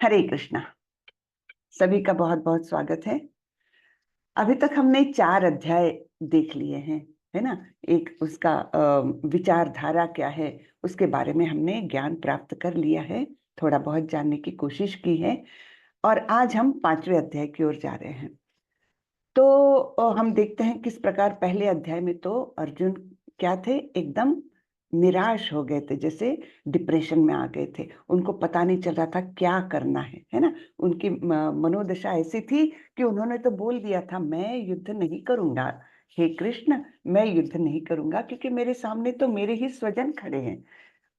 हरे कृष्णा। सभी का बहुत बहुत स्वागत है। अभी तक हमने 4 अध्याय देख लिए हैं, है ना। एक उसका विचारधारा क्या है, उसके बारे में हमने ज्ञान प्राप्त कर लिया है, थोड़ा बहुत जानने की कोशिश की है। और आज हम 5वें अध्याय की ओर जा रहे हैं। तो हम देखते हैं किस प्रकार पहले अध्याय में तो अर्जुन क्या थे, एकदम निराश हो गए थे, जैसे डिप्रेशन में आ गए थे। उनको पता नहीं चल रहा था क्या करना है ना। उनकी मनोदशा ऐसी थी कि उन्होंने तो बोल दिया था, मैं युद्ध नहीं करूंगा, हे कृष्ण, मैं युद्ध नहीं करूंगा, क्योंकि मेरे सामने तो मेरे ही स्वजन खड़े हैं।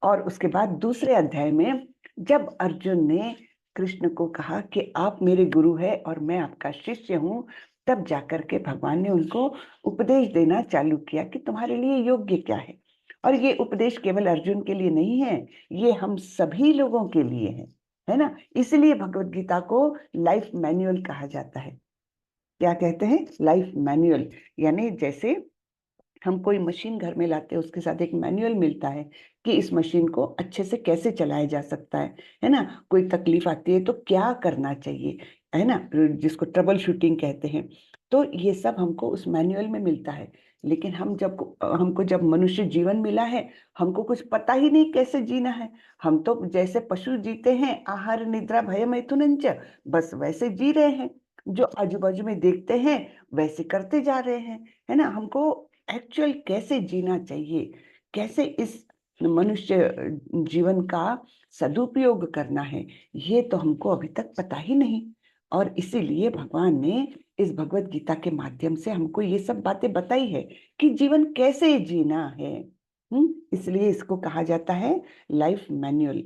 और उसके बाद दूसरे अध्याय में जब अर्जुन ने कृष्ण को कहा कि आप मेरे गुरु हैं और मैं आपका शिष्य हूँ, तब जाकर के भगवान ने उनको उपदेश देना चालू किया कि तुम्हारे लिए योग्य क्या है। और ये उपदेश केवल अर्जुन के लिए नहीं है, ये हम सभी लोगों के लिए है ना। इसलिए भगवत गीता को लाइफ मैनुअल कहा जाता है। क्या कहते हैं? Life manual. यानी जैसे हम कोई मशीन घर में लाते हैं, उसके साथ एक मैनुअल मिलता है कि इस मशीन को अच्छे से कैसे चलाया जा सकता है ना। कोई तकलीफ आती है तो क्या करना चाहिए, है ना, जिसको ट्रबल शूटिंग कहते हैं। तो ये सब हमको उस मैनुअल में मिलता है। लेकिन हमको जब मनुष्य जीवन मिला है, हमको कुछ पता ही नहीं कैसे जीना है। हम तो जैसे पशु जीते हैं, आहार निद्रा भय मैथुनंच, बस वैसे जी रहे हैं। जो आजू बाजू में देखते हैं वैसे करते जा रहे हैं, है ना। हमको एक्चुअल कैसे जीना चाहिए, कैसे इस मनुष्य जीवन का सदुपयोग करना है, ये तो हमको अभी तक पता ही नहीं। और इसीलिए भगवान ने इस भगवत गीता के माध्यम से हमको ये सब बातें बताई है कि जीवन कैसे जीना है। इसलिए इसको कहा जाता है लाइफ मैनुअल।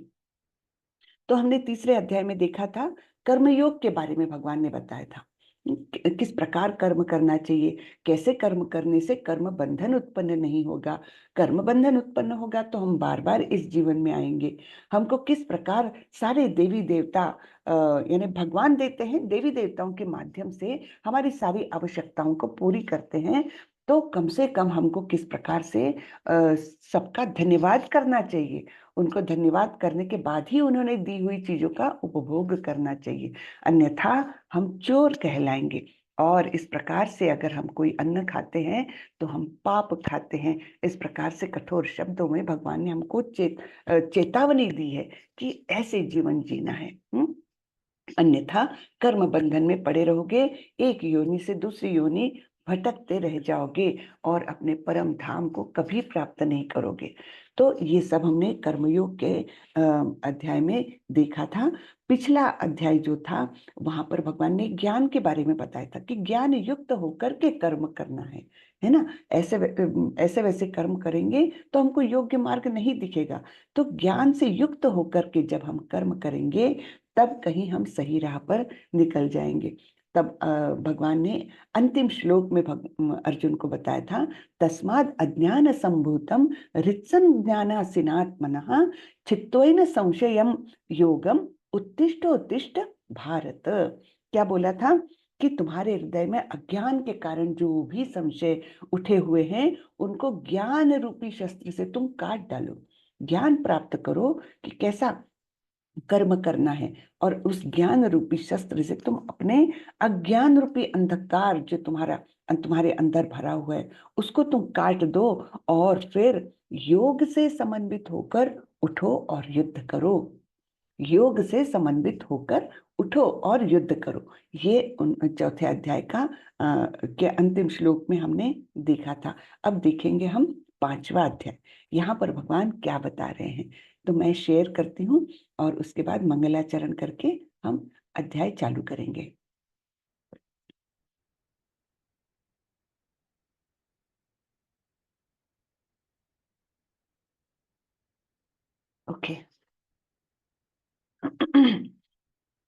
तो हमने तीसरे अध्याय में देखा था, कर्मयोग के बारे में भगवान ने बताया था किस प्रकार कर्म करना चाहिए, कैसे कर्म करने से कर्म बंधन उत्पन्न नहीं होगा। कर्म बंधन उत्पन्न होगा तो हम बार बार इस जीवन में आएंगे। हमको किस प्रकार सारे देवी देवता यानी भगवान देते हैं, देवी देवताओं के माध्यम से हमारी सारी आवश्यकताओं को पूरी करते हैं। तो कम से कम हमको किस प्रकार से सबका धन्यवाद करना चाहिए, उनको धन्यवाद करने के बाद ही उन्होंने दी हुई चीजों का उपभोग करना चाहिए, अन्यथा हम चोर कहलाएंगे। और इस प्रकार से अगर हम कोई अन्न खाते हैं तो हम पाप खाते हैं। इस प्रकार से कठोर शब्दों में भगवान ने हमको चेतावनी दी है कि ऐसे जीवन जीना है। अन्यथा कर्म बंधन में पड़े रहोगे, एक योनि से दूसरी योनि भटकते रह जाओगे और अपने परम धाम को कभी प्राप्त नहीं करोगे। तो ये सब हमने कर्मयोग के अध्याय में देखा था। पिछला अध्याय जो था वहां पर भगवान ने ज्ञान के बारे में बताया था कि ज्ञान युक्त होकर के कर्म करना है ना। ऐसे वैसे कर्म करेंगे तो हमको योग्य मार्ग नहीं दिखेगा। तो ज्ञान से युक्त होकर के जब हम कर्म करेंगे, तब कहीं हम सही राह पर निकल जाएंगे। तब भगवान ने अंतिम श्लोक में अर्जुन को बताया था, तस्माद अज्ञान संभूतम ऋत्सं ज्ञानासिनात्मनः चित्तेन संशयम योगम उत्तिष्ठ भारत। क्या बोला था कि तुम्हारे हृदय में अज्ञान के कारण जो भी संशय उठे हुए हैं, उनको ज्ञान रूपी शस्त्र से तुम काट डालो। ज्ञान प्राप्त करो कि कैसा कर्म करना है, और उस ज्ञान रूपी शस्त्र से तुम अपने अज्ञान रूपी अंधकार जो तुम्हारे अंदर भरा हुआ है, उसको तुम काट दो। और फिर योग से समन्वित होकर उठो और युद्ध करो। योग से समन्वित होकर उठो और युद्ध करो। ये चौथे अध्याय का के अंतिम श्लोक में हमने देखा था। अब देखेंगे हम 5वां अध्याय। यहाँ पर भगवान क्या बता रहे हैं, तो मैं शेयर करती हूँ और उसके बाद मंगलाचरण करके हम अध्याय चालू करेंगे। ओके।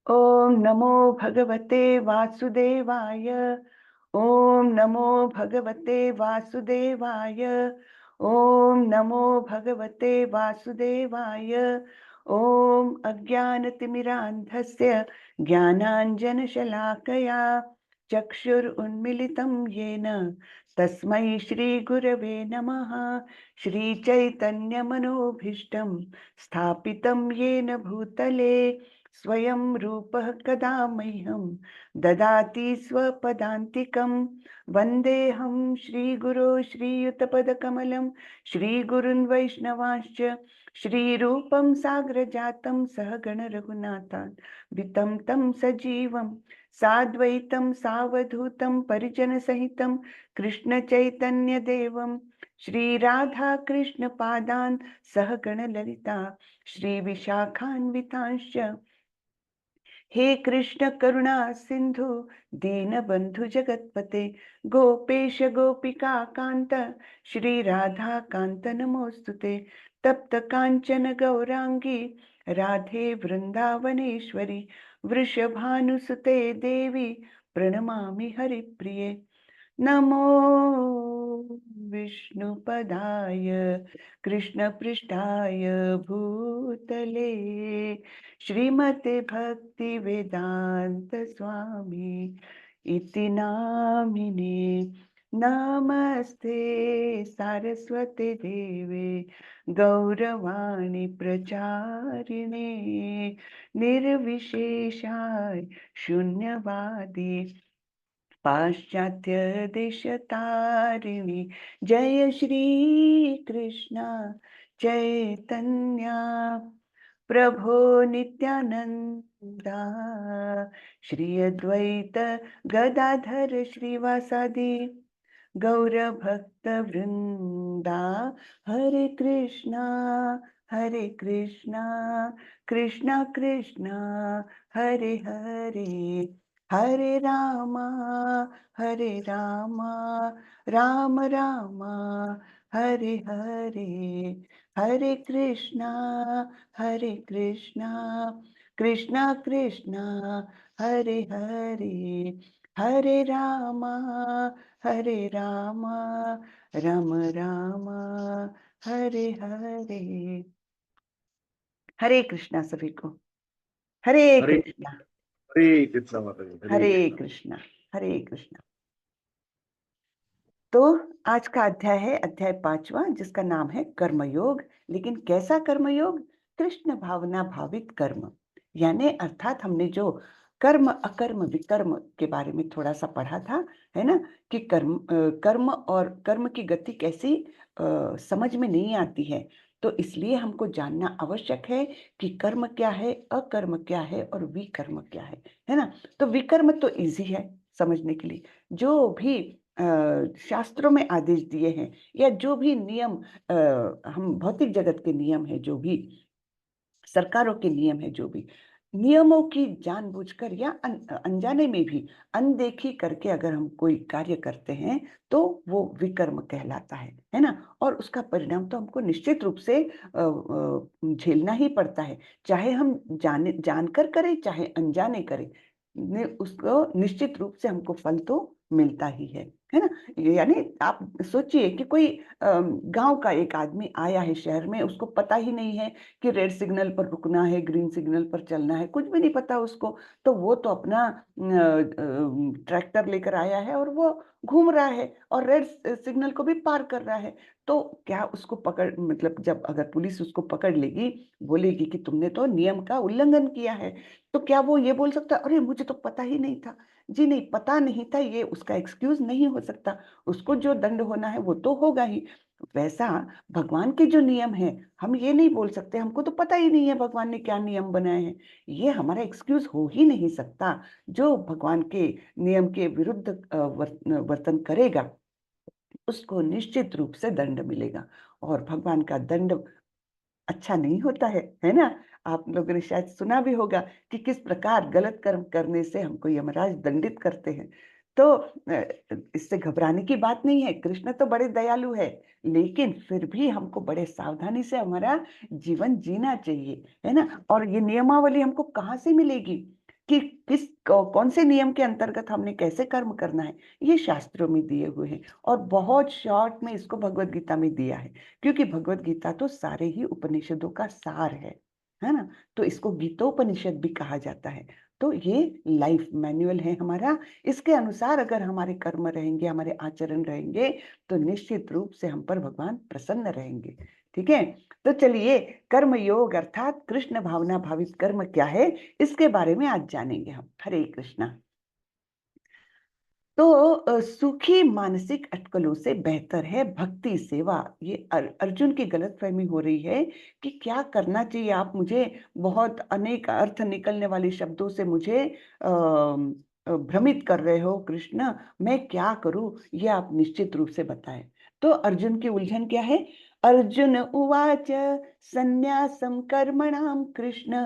ओम नमो भगवते वासुदेवाय। ओम नमो भगवते वासुदेवाय। ओम नमो भगवते वासुदेवाय। ओम अज्ञानतिमिरान्धस्य ज्ञानाञ्जनशलाकया चक्षुरुन्मिलितं येन तस्मै श्रीगुरवे नमः। श्री चैतन्य मनोभीष्टं स्थापितं येन भूतले स्वयं रूपः कदा मह्यं ददाति स्वपदान्तिकं वन्देऽहं श्रीगुरो श्रीयुतपदकमलं श्रीगुरुन् वैष्णवांश्च श्रीरूपं साग्रजातं सहगण रघुनाथान्वितं तं सजीवं साद्वैतं सावधूतं परिजनसहितं कृष्ण चैतन्य देवं श्री राधा कृष्ण पादान् सहगण ललिता श्री विशाखान्वितांश्च हे कृष्ण करुणा सिंधु दीनबंधु जगतपते गोपेश गोपिका कांत श्री राधा कांत नमोस्तुते तप्त कांचन गौरांगी राधे वृंदावनेश्वरी वृषभानुसुते देवी प्रणमामि हरिप्रिये नमो विष्णुपदाय कृष्णपृष्ठाय भूतले श्रीमते भक्ति वेदांत स्वामी इति नामिने नमस्ते सारस्वते देवे गौरवाणी प्रचारिणे निर्विशेषाय शून्यवादी पाश्चात्य देशतारिणी जय श्री कृष्ण चैतन्य प्रभो नित्यानंदा श्री अद्वैत गदाधर श्रीवासादि गौर भक्त वृंदा हरे कृष्णा कृष्णा कृष्णा हरे हरे हरे रामा राम रामा हरे हरे हरे कृष्णा कृष्णा कृष्णा हरे हरे हरे रामा राम राम हरे हरे। हरे कृष्णा सभी को। हरे हरे कृष्णा। हरे कृष्णा माता जी, हरे कृष्णा। हरे कृष्णा। तो आज का अध्याय है अध्याय 5वां, जिसका नाम है कर्मयोग। लेकिन कैसा कर्मयोग? कृष्ण भावना भावित कर्म, यानी अर्थात हमने जो कर्म अकर्म विकर्म के बारे में थोड़ा सा पढ़ा था, है ना, कि कर्म और कर्म की गति कैसी समझ में नहीं आती है। तो इसलिए हमको जानना आवश्यक है कि कर्म क्या है, अकर्म क्या है और विकर्म क्या है ना। तो विकर्म तो इजी है समझने के लिए। जो भी शास्त्रों में आदेश दिए हैं या जो भी नियम हम भौतिक जगत के नियम है, जो भी सरकारों के नियम है, जो भी नियमों की जानबूझकर या अनजाने में भी अनदेखी करके अगर हम कोई कार्य करते हैं तो वो विकर्म कहलाता है ना। और उसका परिणाम तो हमको निश्चित रूप से झेलना ही पड़ता है, चाहे हम जानकर करें चाहे अनजाने करें, उसको निश्चित रूप से हमको फल तो मिलता ही है ना। यानी आप सोचिए कि कोई गांव का एक आदमी आया है शहर में, उसको पता ही नहीं है कि रेड सिग्नल पर रुकना है, ग्रीन सिग्नल पर चलना है, कुछ भी नहीं पता उसको। तो वो तो अपना ट्रैक्टर लेकर आया है और वो घूम रहा है और रेड सिग्नल को भी पार कर रहा है। तो क्या उसको पकड़, मतलब जब अगर पुलिस उसको पकड़ लेगी, बोलेगी कि तुमने तो नियम का उल्लंघन किया है, तो क्या वो ये बोल सकता अरे मुझे तो पता ही नहीं था? जी नहीं, पता नहीं था ये उसका एक्सक्यूज नहीं हो सकता। उसको जो दंड होना है वो तो होगा ही। वैसा भगवान के जो नियम है, हम ये नहीं बोल सकते हमको तो पता ही नहीं है भगवान ने क्या नियम बनाए हैं, ये हमारा एक्सक्यूज हो ही नहीं सकता। जो भगवान के नियम के विरुद्ध वर्तन करेगा उसको निश्चित रूप से दंड मिलेगा। और भगवान का दंड अच्छा नहीं होता है ना। आप लोगों ने शायद सुना भी होगा कि किस प्रकार गलत कर्म करने से हमको यमराज दंडित करते हैं। तो इससे घबराने की बात नहीं है, कृष्ण तो बड़े दयालु है, लेकिन फिर भी हमको बड़े सावधानी से हमारा जीवन जीना चाहिए, है ना। और ये नियमावली हमको कहाँ से मिलेगी कि कौन से नियम के अंतर्गत हमने कैसे कर्म करना है, ये शास्त्रों में दिए हुए हैं। और बहुत शॉर्ट में इसको भगवत गीता में दिया है, क्योंकि भगवत गीता तो सारे ही उपनिषदों का सार है है ना। तो इसको गीतोपनिषद भी कहा जाता है। तो ये लाइफ मैनुअल है हमारा। इसके अनुसार अगर हमारे कर्म रहेंगे, हमारे आचरण रहेंगे, तो निश्चित रूप से हम पर भगवान प्रसन्न रहेंगे। ठीक है। तो चलिए, कर्म योग अर्थात कृष्ण भावना भावित कर्म क्या है, इसके बारे में आज जानेंगे हम। हरे कृष्णा। तो सुखी मानसिक अटकलों से बेहतर है भक्ति सेवा। ये अर्जुन की गलतफहमी हो रही है कि क्या करना चाहिए। आप मुझे बहुत अनेक अर्थ निकलने वाले शब्दों से मुझे भ्रमित कर रहे हो कृष्ण, मैं क्या करूं, ये आप निश्चित रूप से बताएं। तो अर्जुन की उलझन क्या है। अर्जुन उवाच संन्यासं कर्मणां कृष्ण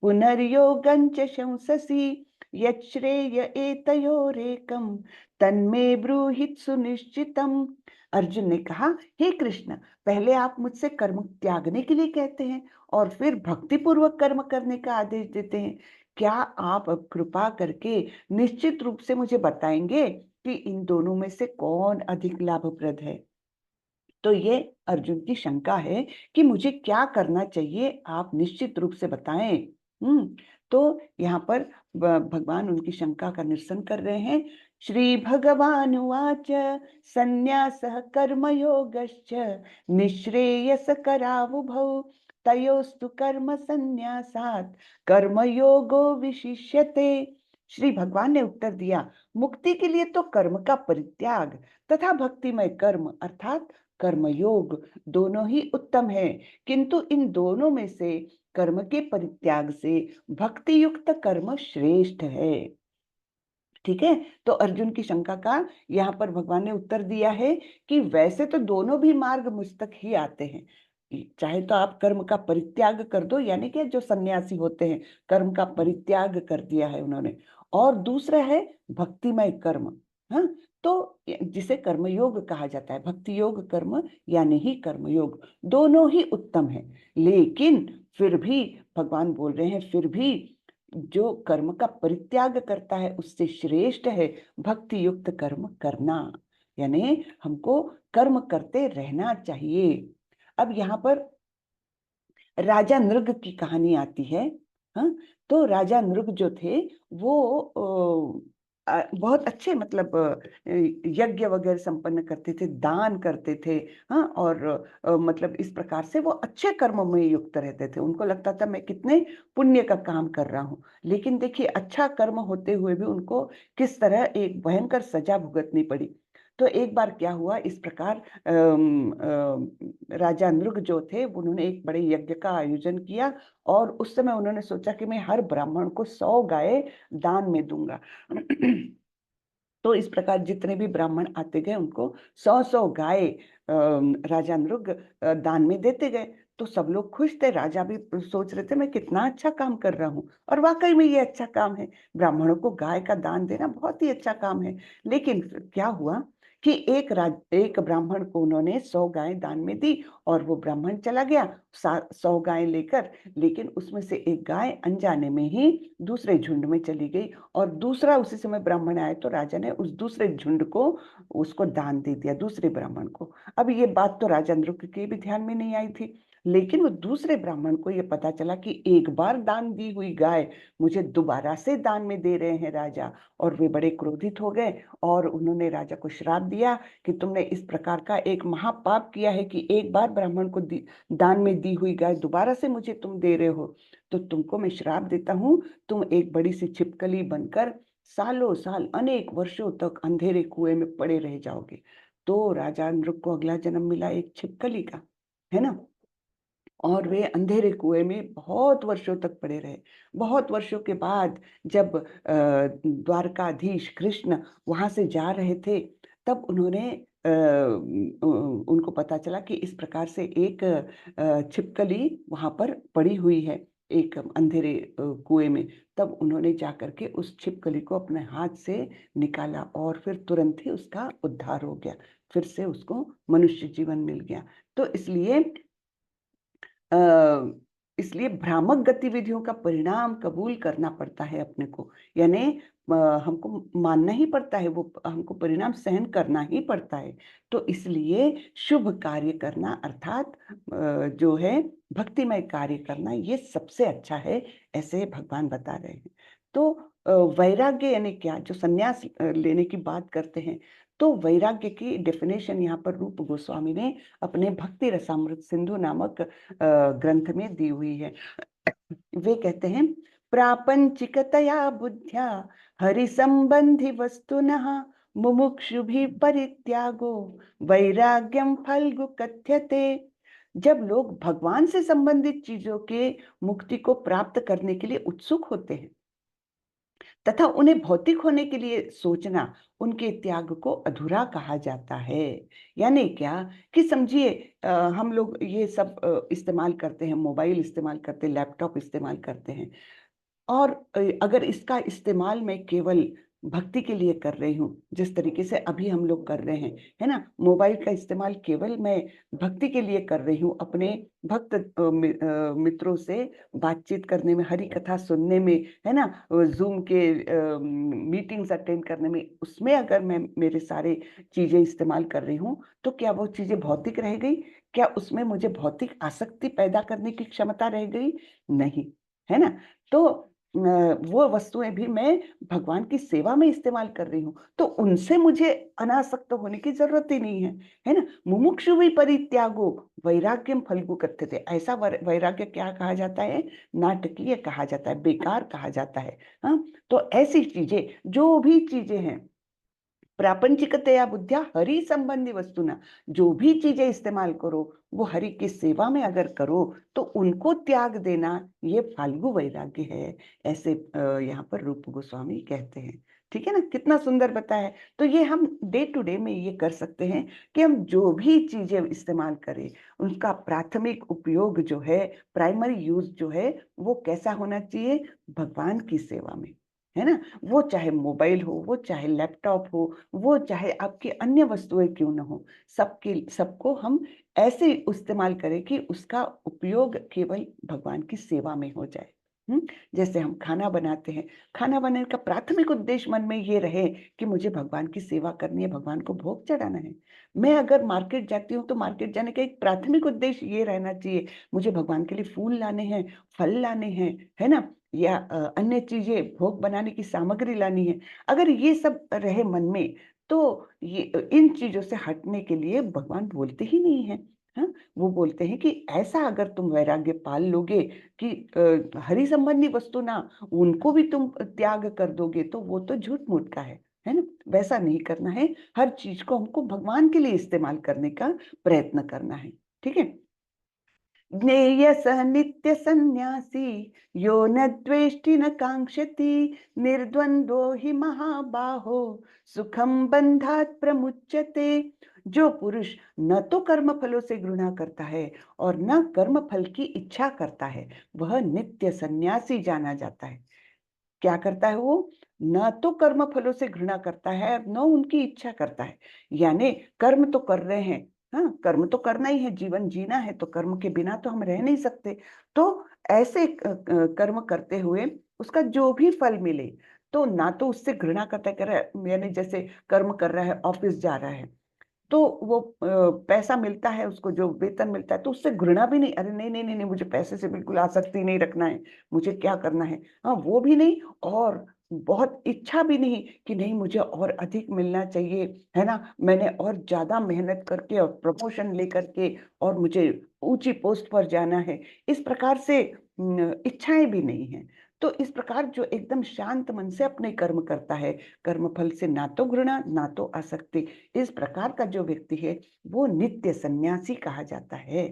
पुनर्योगं च शंससि यच्छ्रेय एतयोरेकं तन्मे ब्रूहित सुनिश्चितम। अर्जुन ने कहा, हे कृष्ण, पहले आप मुझसे कर्म त्यागने के लिए कहते हैं और फिर भक्ति पूर्वक कर्म करने का आदेश देते हैं। क्या आप अब कृपा करके निश्चित रूप से मुझे बताएंगे कि इन दोनों में से कौन अधिक लाभप्रद है। तो ये अर्जुन की शंका है कि मुझे क्या करना चाहिए, आप निश्चित रूप से बताएं। तो यहाँ पर भगवान उनकी शंका का निरसन कर रहे हैं। श्री भगवान उवाच संन्यासः कर्मयोगश्च निःश्रेयसकरावुभौ तयोस्तु कर्म संन्यासात् कर्मयोगो विशिष्यते। श्री भगवान ने उत्तर दिया, मुक्ति के लिए तो कर्म का परित्याग तथा भक्तिमय कर्म अर्थात कर्मयोग दोनों ही उत्तम है, किंतु इन दोनों में से कर्म के परित्याग से भक्ति युक्त कर्म श्रेष्ठ है। ठीक है। तो अर्जुन की शंका का यहाँ पर भगवान ने उत्तर दिया है कि वैसे तो दोनों भी मार्ग मुझ तक ही आते हैं। चाहे तो आप कर्म का परित्याग कर दो, यानी कि जो सन्यासी होते हैं कर्म का परित्याग कर दिया है उन्होंने, और दूसरा है भक्तिमय कर्म। हाँ, तो जिसे कर्मयोग कहा जाता है, भक्ति योग कर्म यानी ही कर्मयोग, दोनों ही उत्तम है। लेकिन फिर भी भगवान बोल रहे हैं, फिर भी जो कर्म का परित्याग करता है उससे श्रेष्ठ है भक्ति युक्त कर्म करना। यानी हमको कर्म करते रहना चाहिए। अब यहाँ पर राजा नृग की कहानी आती है। हाँ, तो राजा नृग जो थे वो बहुत अच्छे, मतलब यज्ञ वगैरह संपन्न करते थे, दान करते थे। हाँ, और मतलब इस प्रकार से वो अच्छे कर्मों में युक्त रहते थे। उनको लगता था मैं कितने पुण्य का काम कर रहा हूँ। लेकिन देखिए, अच्छा कर्म होते हुए भी उनको किस तरह एक भयंकर सजा भुगतनी पड़ी। तो एक बार क्या हुआ, इस प्रकार राजा नृग जो थे उन्होंने एक बड़े यज्ञ का आयोजन किया, और उस समय उन्होंने सोचा कि मैं हर ब्राह्मण को 100 गाय दान में दूंगा। तो इस प्रकार जितने भी ब्राह्मण आते गए उनको 100 गाय राजा नृग दान में देते गए। तो सब लोग खुश थे, राजा भी सोच रहे थे मैं कितना अच्छा काम कर रहा हूँ, और वाकई में ये अच्छा काम है, ब्राह्मणों को गाय का दान देना बहुत ही अच्छा काम है। लेकिन क्या हुआ कि एक ब्राह्मण को उन्होंने 100 गाय दान में दी, और वो ब्राह्मण चला गया 100 गाय लेकर, लेकिन उसमें से एक गाय अनजाने में ही दूसरे झुंड में चली गई, और दूसरा उसी समय ब्राह्मण आए तो राजा ने उस दूसरे झुंड को उसको दान दे दिया, दूसरे ब्राह्मण को। अब ये बात तो राजा नृग के भी ध्यान में नहीं आई थी, लेकिन वो दूसरे ब्राह्मण को ये पता चला कि एक बार दान दी हुई गाय मुझे दोबारा से दान में दे रहे हैं राजा, और वे बड़े क्रोधित हो गए, और उन्होंने राजा को श्राप दिया कि तुमने इस प्रकार का एक महापाप किया है कि एक बार ब्राह्मण को दान में दी हुई गाय दोबारा से मुझे तुम दे रहे हो, तो तुमको मैं श्राप देता हूँ, तुम एक बड़ी सी छिपकली बनकर सालों साल अनेक वर्षों तक अंधेरे कुएं में पड़े रह जाओगे। तो राजा नृग को अगला जन्म मिला एक छिपकली का, है ना। और वे अंधेरे कुएं में बहुत वर्षों तक पड़े रहे। बहुत वर्षों के बाद जब द्वारकाधीश कृष्ण वहां से जा रहे थे, तब उन्होंने उनको पता चला कि इस प्रकार से एक छिपकली वहां पर पड़ी हुई है एक अंधेरे कुएं में। तब उन्होंने जाकर के उस छिपकली को अपने हाथ से निकाला, और फिर तुरंत ही उसका उद्धार हो गया, फिर से उसको मनुष्य जीवन मिल गया। तो इसलिए इसलिए भ्रामक गतिविधियों का परिणाम कबूल करना पड़ता है अपने को, यानी हमको मानना ही पड़ता है, वो हमको परिणाम सहन करना ही पड़ता है। तो इसलिए शुभ कार्य करना अर्थात जो है भक्तिमय कार्य करना, ये सबसे अच्छा है, ऐसे भगवान बता रहे हैं। तो वैराग्य यानी क्या, जो संन्यास लेने की बात करते हैं, तो वैराग्य की डेफिनेशन यहाँ पर रूप गोस्वामी ने अपने भक्ति रसामृत सिंधु नामक ग्रंथ में दी हुई है। वे कहते हैं, प्रापंचिकतया बुद्ध्या हरि संबंधी वस्तुनः मुमुक्षुभि परित्यागो वैराग्यम फल्गु कथ्यते। जब लोग भगवान से संबंधित चीजों के मुक्ति को प्राप्त करने के लिए उत्सुक होते हैं तथा उन्हें भौतिक होने के लिए सोचना, उनके त्याग को अधूरा कहा जाता है। यानी क्या कि समझिए, हम लोग ये सब इस्तेमाल करते हैं, मोबाइल इस्तेमाल करते हैं, लैपटॉप इस्तेमाल करते हैं, और अगर इसका इस्तेमाल मैं केवल भक्ति के लिए कर रही हूँ, जिस तरीके से अभी हम लोग कर रहे हैं, है ना, मोबाइल का इस्तेमाल केवल मैं भक्ति के लिए कर रही हूँ, अपने भक्त मित्रों से बातचीत करने में, हरि कथा सुनने में, है ना, जूम के मीटिंग्स अटेंड करने में, उसमें अगर मैं मेरे सारे चीजें इस्तेमाल कर रही हूँ, तो क्या वो चीजें भौतिक रह गई? क्या उसमें मुझे भौतिक आसक्ति पैदा करने की क्षमता रह गई? नहीं, है ना। तो वो वस्तुएं भी मैं भगवान की सेवा में इस्तेमाल कर रही हूँ, तो उनसे मुझे अनासक्त होने की जरूरत ही नहीं है ना। मुमुक्षु भी परित्यागो वैराग्यम फल्गु कथ्यते। ऐसा वैराग्य क्या कहा जाता है? नाटकीय कहा जाता है, बेकार कहा जाता है। हाँ, तो ऐसी चीजें, जो भी चीजें हैं, प्रापंचिकतया बुद्धिया हरि संबंधी वस्तुना, जो भी चीजें इस्तेमाल करो वो हरि की सेवा में अगर करो, तो उनको त्याग देना ये फाल्गु वैराग्य है, ऐसे यहाँ पर रूप गोस्वामी कहते हैं। ठीक है ना, कितना सुंदर बताया। तो ये हम डे टू डे में ये कर सकते हैं कि हम जो भी चीजें इस्तेमाल करें, उनका प्राथमिक उपयोग जो है, प्राइमरी यूज जो है, वो कैसा होना चाहिए? भगवान की सेवा में, है ना। वो चाहे मोबाइल हो, वो चाहे लैपटॉप हो, वो चाहे आपकी अन्य वस्तुएं क्यों ना हो, सबको हम ऐसे इस्तेमाल करें कि उसका उपयोग केवल भगवान की सेवा में हो जाए। जैसे हम खाना बनाते हैं, खाना बनाने का प्राथमिक उद्देश्य मन में ये रहे कि मुझे भगवान की सेवा करनी है, भगवान को भोग चढ़ाना है। मैं अगर मार्केट जाती हूँ, तो मार्केट जाने का एक प्राथमिक उद्देश्य ये रहना चाहिए, मुझे भगवान के लिए फूल लाने हैं, फल लाने हैं, है ना, या अन्य चीजें, भोग बनाने की सामग्री लानी है। अगर ये सब रहे मन में, तो ये इन चीजों से हटने के लिए भगवान बोलते ही नहीं है। हाँ, वो बोलते हैं कि ऐसा अगर तुम वैराग्य पाल लोगे कि हरि संबंधी वस्तु ना, उनको भी तुम त्याग कर दोगे, तो वो तो झूठ मूठ का है ना। वैसा नहीं करना है, हर चीज को हमको भगवान के लिए इस्तेमाल करने का प्रयत्न करना है। ठीक है। ज्ञेय स नित्य सन्यासी यो न द्वेष्टि न कांक्षति निर्द्वंद्वो हि महाबाहो सुखम बंधात प्रमुच्यते। जो पुरुष न तो कर्म फलों से घृणा करता है और न कर्म फल की इच्छा करता है, वह नित्य सन्यासी जाना जाता है। क्या करता है वो? न तो कर्म फलों से घृणा करता है, न उनकी इच्छा करता है। यानी कर्म तो कर रहे हैं, हाँ, कर्म तो करना ही है, जीवन जीना है, तो कर्म के बिना तो हम रह नहीं सकते। तो ऐसे कर्म करते हुए उसका जो भी फल मिले, तो ना तो उससे घृणा करता है, कर रहा है, यानी जैसे कर्म कर रहा है, ऑफिस जा रहा है, तो वो पैसा मिलता है उसको, जो वेतन मिलता है, तो उससे घृणा भी नहीं, अरे नहीं नहीं नहीं नहीं, मुझे पैसे से बिल्कुल आसक्ति नहीं रखना है, मुझे क्या करना है, हाँ, वो भी नहीं। और बहुत इच्छा भी नहीं कि नहीं मुझे और अधिक मिलना चाहिए, है ना, मैंने और ज्यादा मेहनत करके और प्रमोशन लेकर के और मुझे ऊंची पोस्ट पर जाना है, इस प्रकार से इच्छाएं भी नहीं है। तो इस प्रकार जो एकदम शांत मन से अपने कर्म करता है, कर्म फल से ना तो घृणा ना तो आसक्ति, इस प्रकार का जो व्यक्ति है, वो नित्य सन्यासी कहा जाता है।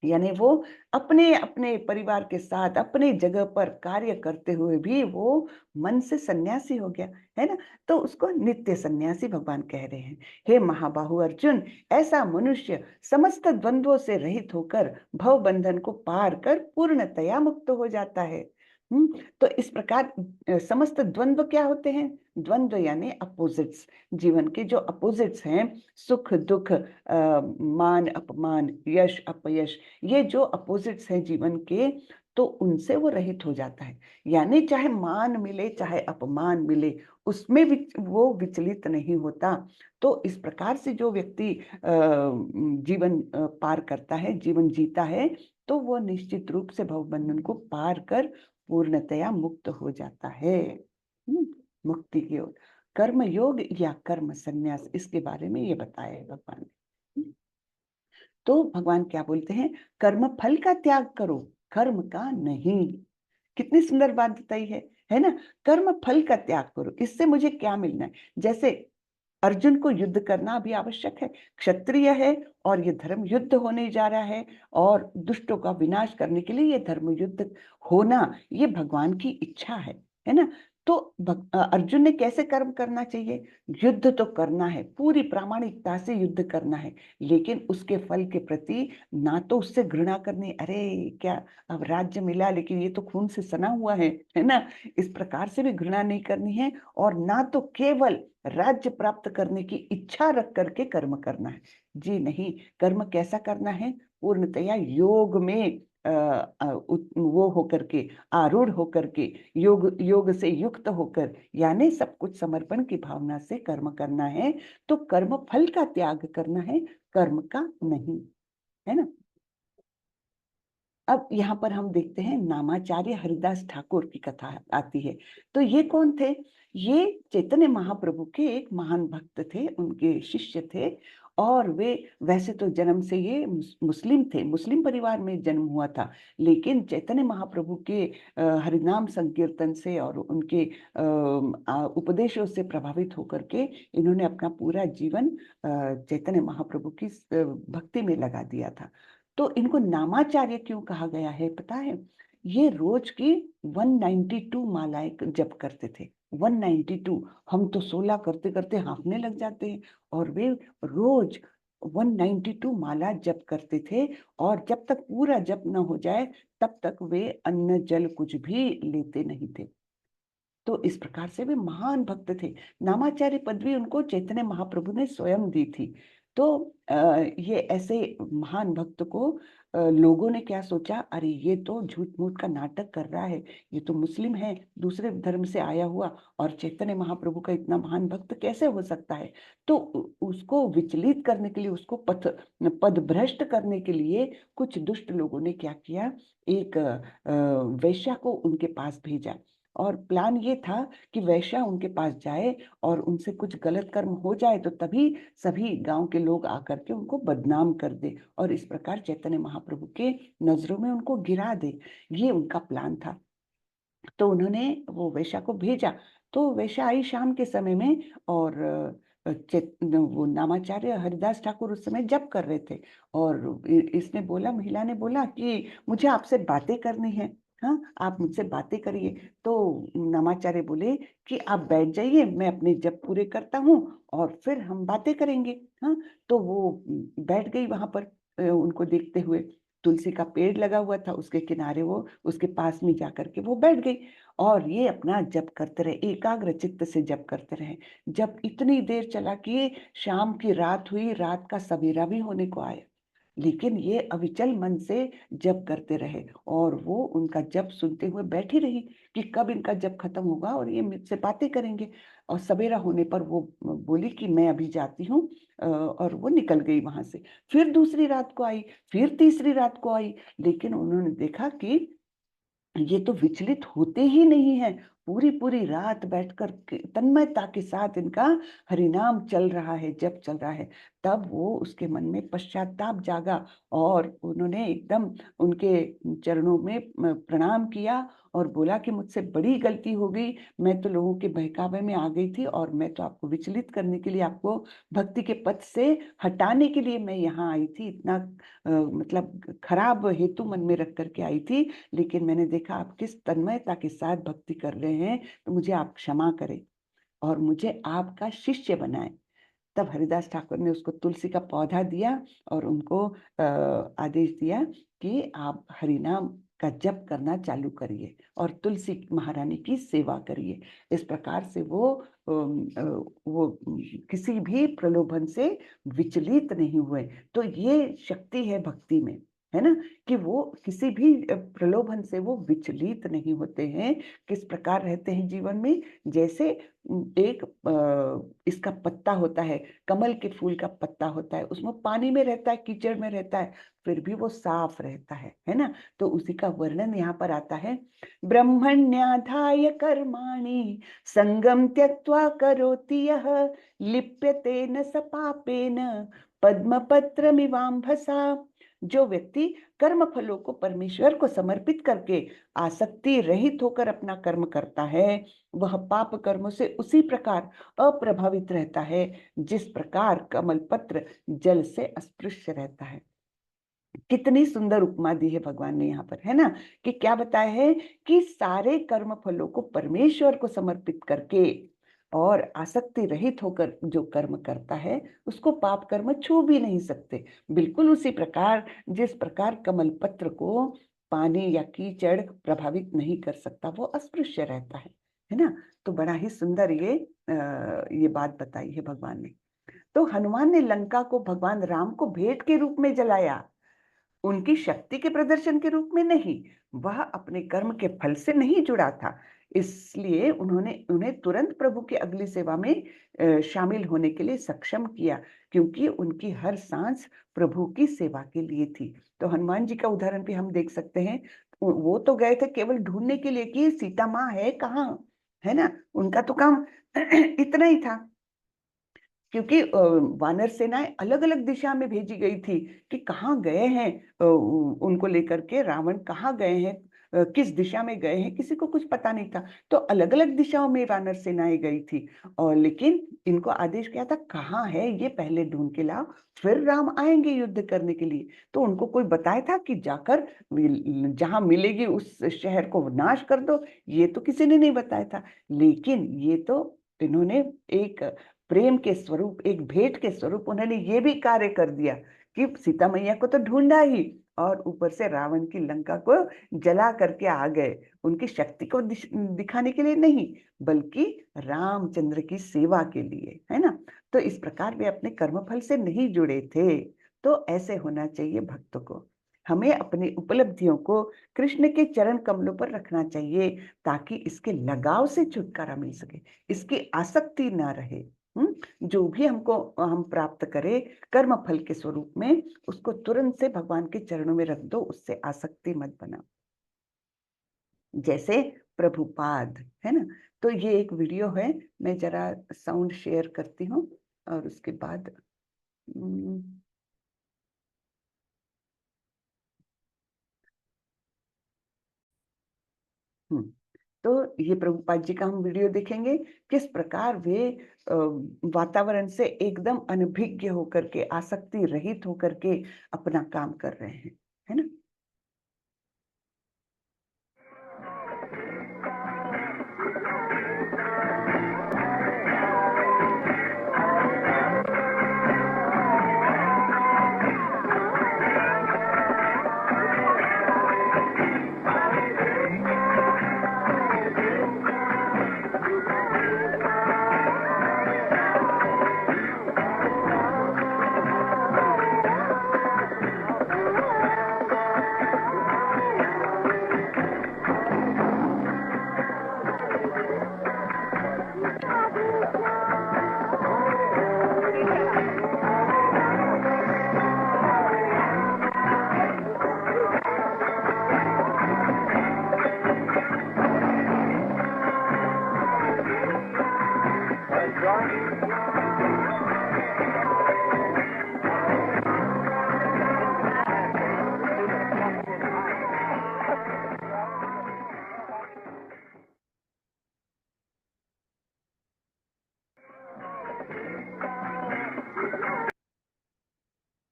यानी वो अपने अपने परिवार के साथ अपने जगह पर कार्य करते हुए भी वो मन से सन्यासी हो गया, है ना। तो उसको नित्य सन्यासी भगवान कह रहे हैं। हे महाबाहु अर्जुन, ऐसा मनुष्य समस्त द्वंद्वों से रहित होकर भव बंधन को पार कर पूर्णतया मुक्त हो जाता है। तो इस प्रकार समस्त द्वंद्व क्या होते हैं? द्वंद्व यानी अपोजिट्स, जीवन के जो अपोजिट्स हैं, सुख दुख, मान अपमान, यश अपयश, ये जो अपोजिट्स हैं जीवन के, तो उनसे वो रहित हो जाता है। यानी चाहे मान मिले चाहे अपमान मिले, उसमें वो विचलित नहीं होता। तो इस प्रकार से जो व्यक्ति जीवन पार करता है, जीवन जीता है, तो वो निश्चित रूप से भवबंधन को पार कर पूर्णतया मुक्त हो जाता है, मुक्ति की ओर। कर्म योग या कर्म संन्यास, इसके बारे में ये बताया है भगवान ने। तो भगवान क्या बोलते हैं? कर्म फल का त्याग करो, कर्म का नहीं। कितनी सुंदर बात बताई है ना? कर्म फल का त्याग करो, इससे मुझे क्या मिलना है? जैसे अर्जुन को युद्ध करना भी आवश्यक है, क्षत्रिय है और ये धर्म युद्ध होने जा रहा है, और दुष्टों का विनाश करने के लिए ये धर्म युद्ध होना, ये भगवान की इच्छा है ना? तो अर्जुन ने कैसे कर्म करना चाहिए? युद्ध तो करना है, पूरी प्रामाणिकता से युद्ध करना है, लेकिन उसके फल के प्रति ना तो उससे घृणा करनी, अरे क्या अब राज्य मिला लेकिन ये तो खून से सना हुआ है ना? इस प्रकार से भी घृणा नहीं करनी है, और ना तो केवल राज्य प्राप्त करने की इच्छा रख करके कर्म करना है। जी नहीं, कर्म कैसा करना है? पूर्णतया योग में वो होकर के, आरूढ़ होकर के, योग से युक्त होकर, यानी सब कुछ समर्पण की भावना से कर्म करना है। तो कर्म फल का त्याग करना है, कर्म का नहीं, है ना? अब यहाँ पर हम देखते हैं नामाचार्य हरिदास ठाकुर की कथा आती है। तो ये कौन थे? ये चैतन्य महाप्रभु के एक महान भक्त थे, उनके शिष्य थे। और वे वैसे तो जन्म से ये मुस्लिम थे, मुस्लिम परिवार में जन्म हुआ था, लेकिन चैतन्य महाप्रभु के हरिनाम संकीर्तन से और उनके उपदेशों से प्रभावित होकर के इन्होंने अपना पूरा जीवन चैतन्य महाप्रभु की भक्ति में लगा दिया था। तो इनको नामाचार्य क्यों कहा गया है पता है? ये रोज की 192 मालाएं जप करते थे। 192, हम तो 16 करते करते हाँफने लग जाते हैं, और वे रोज 192 माला जप करते थे, और जब तक पूरा जप न हो जाए तब तक वे अन्न जल कुछ भी लेते नहीं थे। तो इस प्रकार से वे महान भक्त थे। नामाचार्य पदवी उनको चैतन्य महाप्रभु ने स्वयं दी थी। तो ये ऐसे महान भक्त को लोगों ने क्या सोचा, अरे ये तो झूठ मूठ का नाटक कर रहा है, ये तो मुस्लिम है, दूसरे धर्म से आया हुआ, और चैतन्य महाप्रभु का इतना महान भक्त कैसे हो सकता है? तो उसको विचलित करने के लिए, उसको पद भ्रष्ट करने के लिए कुछ दुष्ट लोगों ने क्या किया, एक वेश्या को उनके पास भेजा। और प्लान ये था कि वैश्या उनके पास जाए और उनसे कुछ गलत कर्म हो जाए तो तभी सभी गांव के लोग आकर के उनको बदनाम कर दे, और इस प्रकार चैतन्य महाप्रभु के नजरों में उनको गिरा दे। ये उनका प्लान था। तो उन्होंने वो वैश्या को भेजा। तो वैश्या आई शाम के समय में, और वो नामाचार्य हरिदास ठाकुर उस समय जप कर रहे थे, और इसने बोला, महिला ने बोला कि मुझे आपसे बातें करनी है। हाँ, आप मुझसे बातें करिए। तो नामाचार्य बोले कि आप बैठ जाइए, मैं अपने जप पूरे करता हूँ और फिर हम बातें करेंगे। हाँ, तो वो बैठ गई वहां पर, उनको देखते हुए। तुलसी का पेड़ लगा हुआ था, उसके किनारे वो उसके पास में जाकर के वो बैठ गई, और ये अपना जप करते रहे, एकाग्र चित्त से जप करते रहे। जब इतनी देर चला कि शाम की रात हुई, रात का सवेरा भी होने को आया, लेकिन ये अविचल मन से जप करते रहे, और वो उनका जप सुनते हुए बैठी रही कि कब इनका जप खत्म होगा और ये मुझसे बातें करेंगे। और सवेरा होने पर वो बोली कि मैं अभी जाती हूँ, और वो निकल गई वहां से। फिर दूसरी रात को आई, फिर तीसरी रात को आई, लेकिन उन्होंने देखा कि ये तो विचलित होते ही नहीं है। पूरी पूरी रात बैठकर तन्मयता के साथ इनका हरिनाम चल रहा है, जप चल रहा है। तब वो उसके मन में पश्चाताप जागा, और उन्होंने एकदम उनके चरणों में प्रणाम किया, और बोला कि मुझसे बड़ी गलती हो गई, मैं तो लोगों के बहकावे में आ गई थी, और मैं तो आपको विचलित करने के लिए, आपको भक्ति के पथ से हटाने के लिए मैं यहाँ आई थी, इतना मतलब खराब हेतु मन में रख करके आई थी। लेकिन मैंने देखा आप किस तन्मयता के साथ भक्ति कर रहे हैं, तो मुझे आप क्षमा करें और मुझे आपका शिष्य बनाएं। तब हरिदास ठाकुर ने उसको तुलसी का पौधा दिया, और उनको आदेश दिया कि आप हरिनाम का जप करना चालू करिए और तुलसी महारानी की सेवा करिए। इस प्रकार से वो किसी भी प्रलोभन से विचलित नहीं हुए। तो ये शक्ति है भक्ति में, है ना, कि वो किसी भी प्रलोभन से वो विचलित नहीं होते हैं। किस प्रकार रहते हैं जीवन में, जैसे एक इसका पत्ता होता है, कमल के फूल का पत्ता होता है, उसमें पानी में रहता है, कीचड़ में रहता है, फिर भी वो साफ रहता है ना। तो उसी का वर्णन यहाँ पर आता है, ब्रह्मण्याधाय कर्माणि संगम त्यक्त्वा करोति यः लिप्यते न स पापेन पद्मपत्रमिवाम्भसा। जो व्यक्ति कर्म फलों को परमेश्वर को समर्पित करके आसक्ति रहित होकर अपना कर्म करता है, वह पाप कर्मों से उसी प्रकार अप्रभावित रहता है जिस प्रकार कमल पत्र जल से अस्पृश्य रहता है। कितनी सुंदर उपमा दी है भगवान ने यहाँ पर, है ना, कि क्या बताया है कि सारे कर्म फलों को परमेश्वर को समर्पित करके और आसक्ति रहित होकर जो कर्म करता है उसको पाप कर्म छू भी नहीं सकते। बिल्कुल उसी प्रकार जिस प्रकार कमल पत्र को पानी या कीचड़ प्रभावित नहीं कर सकता, वो अस्पृश्य रहता है ना। तो बड़ा ही सुंदर ये बात बताई है भगवान ने। तो हनुमान ने लंका को भगवान राम को भेंट के रूप में जलाया, उनकी शक्ति के प्रदर्शन के रूप में नहीं। वह अपने कर्म के फल से नहीं जुड़ा था, इसलिए उन्होंने उन्हें तुरंत प्रभु की अगली सेवा में शामिल होने के लिए सक्षम किया, क्योंकि उनकी हर सांस प्रभु की सेवा के लिए थी। तो हनुमान जी का उदाहरण भी हम देख सकते हैं। वो तो गए थे केवल ढूंढने के लिए कि सीता माँ है कहाँ, है ना। उनका तो काम इतना ही था, क्योंकि वानर सेनाएं अलग अलग दिशा में भेजी गई थी कि कहाँ गए हैं, उनको लेकर के रावण कहाँ गए हैं, किस दिशा में गए हैं, किसी को कुछ पता नहीं था। तो अलग अलग दिशाओं में वानर सेनाएं गई थी, और लेकिन इनको आदेश किया था कहाँ है ये पहले ढूंढ के लाओ, फिर राम आएंगे युद्ध करने के लिए। तो उनको कोई बताया था कि जाकर जहां मिलेगी उस शहर को नाश कर दो, ये तो किसी ने नहीं बताया था। लेकिन ये तो इन्होंने एक प्रेम के स्वरूप, एक भेंट के स्वरूप उन्होंने ये भी कार्य कर दिया कि सीता मैया को तो ढूंढा ही, और ऊपर से रावण की लंका को जला करके आ गए। उनकी शक्ति को दिखाने के लिए नहीं, बल्कि रामचंद्र की सेवा के लिए, है ना। तो इस प्रकार वे अपने कर्मफल से नहीं जुड़े थे। तो ऐसे होना चाहिए भक्तों को। हमें अपनी उपलब्धियों को कृष्ण के चरण कमलों पर रखना चाहिए, ताकि इसके लगाव से छुटकारा मिल सके, इसकी आसक्ति ना रहे। जो भी हम प्राप्त करें कर्म फल के स्वरूप में, उसको तुरंत से भगवान के चरणों में रख दो, उससे आसक्ति मत बनाओ, जैसे प्रभुपाद, है ना। तो ये एक वीडियो है, मैं जरा साउंड शेयर करती हूँ और उसके बाद तो ये प्रभुपाद जी का हम वीडियो देखेंगे, किस प्रकार वे वातावरण से एकदम अनभिज्ञ होकर के, आसक्ति रहित होकर के अपना काम कर रहे हैं, है ना।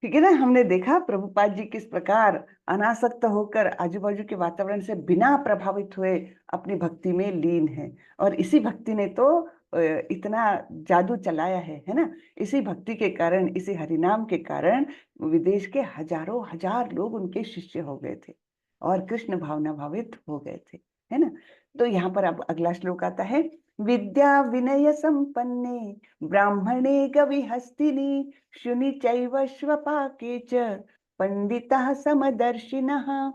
ठीक है ना। हमने देखा प्रभुपाद जी किस प्रकार अनासक्त होकर आजू बाजू के वातावरण से बिना प्रभावित हुए अपनी भक्ति में लीन है, और इसी भक्ति ने तो इतना जादू चलाया है ना। इसी भक्ति के कारण, इसी हरिनाम के कारण विदेश के हजारों हजार लोग उनके शिष्य हो गए थे, और कृष्ण भावना भावित हो गए थे, है ना। तो यहाँ पर अब अगला श्लोक आता है, विद्या विनय संपन्ने ब्राह्मणे गवि हस्तिनी शुनि चैव श्वपाके च पंडितः समदर्शिनः।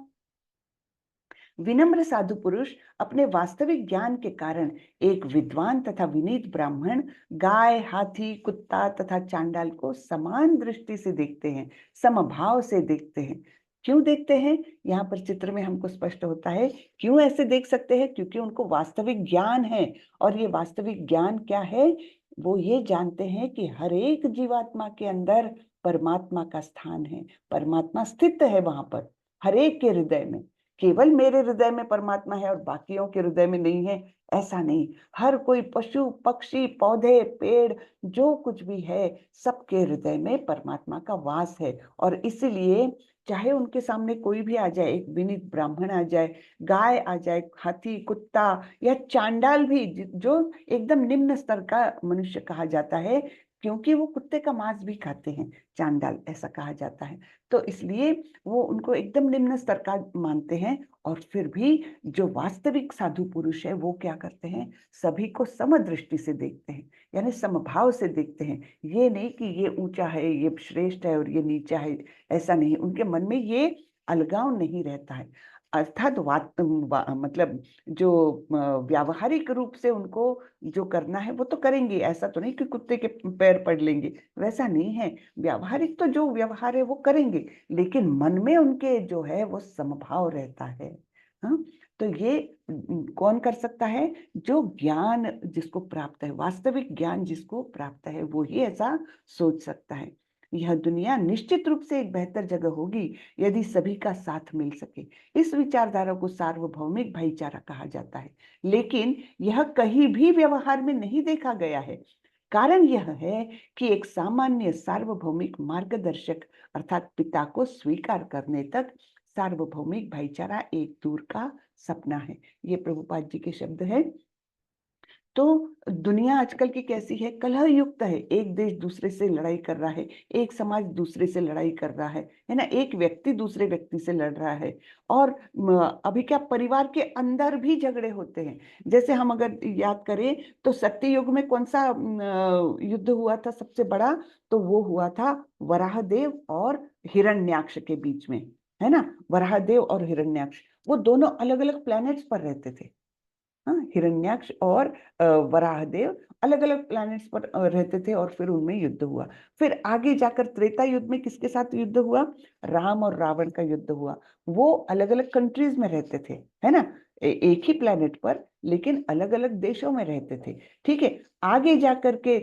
विनम्र साधु पुरुष अपने वास्तविक ज्ञान के कारण एक विद्वान तथा विनीत ब्राह्मण गाय, हाथी, कुत्ता तथा चांडाल को समान दृष्टि से देखते हैं, समभाव से देखते हैं। क्यों देखते हैं? यहाँ पर चित्र में हमको स्पष्ट होता है क्यों ऐसे देख सकते हैं, क्योंकि उनको वास्तविक ज्ञान है। और ये वास्तविक ज्ञान क्या है? वो ये जानते हैं कि हर एक जीवात्मा के अंदर परमात्मा का स्थान है, परमात्मा स्थित है वहां पर, हर एक के हृदय में। केवल मेरे हृदय में परमात्मा है और बाकियों के हृदय में नहीं है, ऐसा नहीं। हर कोई पशु, पक्षी, पौधे, पेड़, जो कुछ भी है, सबके हृदय में परमात्मा का वास है। और इसीलिए चाहे उनके सामने कोई भी आ जाए, एक विनीत ब्राह्मण आ जाए, गाय आ जाए, हाथी, कुत्ता या चांडाल भी, जो एकदम निम्न स्तर का मनुष्य कहा जाता है, क्योंकि वो कुत्ते का मांस भी खाते हैं, चांडाल ऐसा कहा जाता है। तो इसलिए वो उनको एकदम निम्न स्तर का मानते हैं। और फिर भी जो वास्तविक साधु पुरुष है वो क्या करते हैं? सभी को समदृष्टि से देखते हैं, यानी समभाव से देखते हैं। ये नहीं कि ये ऊंचा है, ये श्रेष्ठ है और ये नीचा है, ऐसा नहीं। उनके मन में ये अलगाव नहीं रहता है। अर्थात मतलब जो व्यावहारिक रूप से उनको जो करना है वो तो करेंगे, ऐसा तो नहीं कि कुत्ते के पैर पड़ लेंगे, वैसा नहीं है। व्यावहारिक तो जो व्यवहार है वो करेंगे, लेकिन मन में उनके जो है वो समभाव रहता है। हाँ, तो ये कौन कर सकता है? जो ज्ञान जिसको प्राप्त है, वास्तविक ज्ञान जिसको प्राप्त है, वो ही ऐसा सोच सकता है। यह दुनिया निश्चित रूप से एक बेहतर जगह होगी यदि सभी का साथ मिल सके। इस विचारधारा को सार्वभौमिक भाईचारा कहा जाता है, लेकिन यह कहीं भी व्यवहार में नहीं देखा गया है। कारण यह है कि एक सामान्य सार्वभौमिक मार्गदर्शक अर्थात पिता को स्वीकार करने तक सार्वभौमिक भाईचारा एक दूर का सपना है। ये प्रभुपाद जी के शब्द है। तो दुनिया आजकल की कैसी है? कलह युक्त है। एक देश दूसरे से लड़ाई कर रहा है, एक समाज दूसरे से लड़ाई कर रहा है ना, एक व्यक्ति दूसरे व्यक्ति से लड़ रहा है। और अभी क्या, परिवार के अंदर भी झगड़े होते हैं। जैसे हम अगर याद करें तो सत्य युग में कौन सा युद्ध हुआ था सबसे बड़ा? तो वो हुआ था वराहदेव और हिरण्याक्ष के बीच में, है ना। वराहदेव और हिरण्याक्ष, वो दोनों अलग अलग प्लैनेट्स पर रहते थे। हाँ, हिरण्याक्ष और वराहदेव अलग अलग प्लैनेट्स पर रहते थे और फिर उनमें युद्ध हुआ। फिर आगे जाकर त्रेता युद्ध में किसके साथ युद्ध हुआ? राम और रावण का युद्ध हुआ। वो अलग अलग कंट्रीज में रहते थे, है ना, एक ही प्लैनेट पर, लेकिन अलग अलग देशों में रहते थे। ठीक है। आगे जाकर के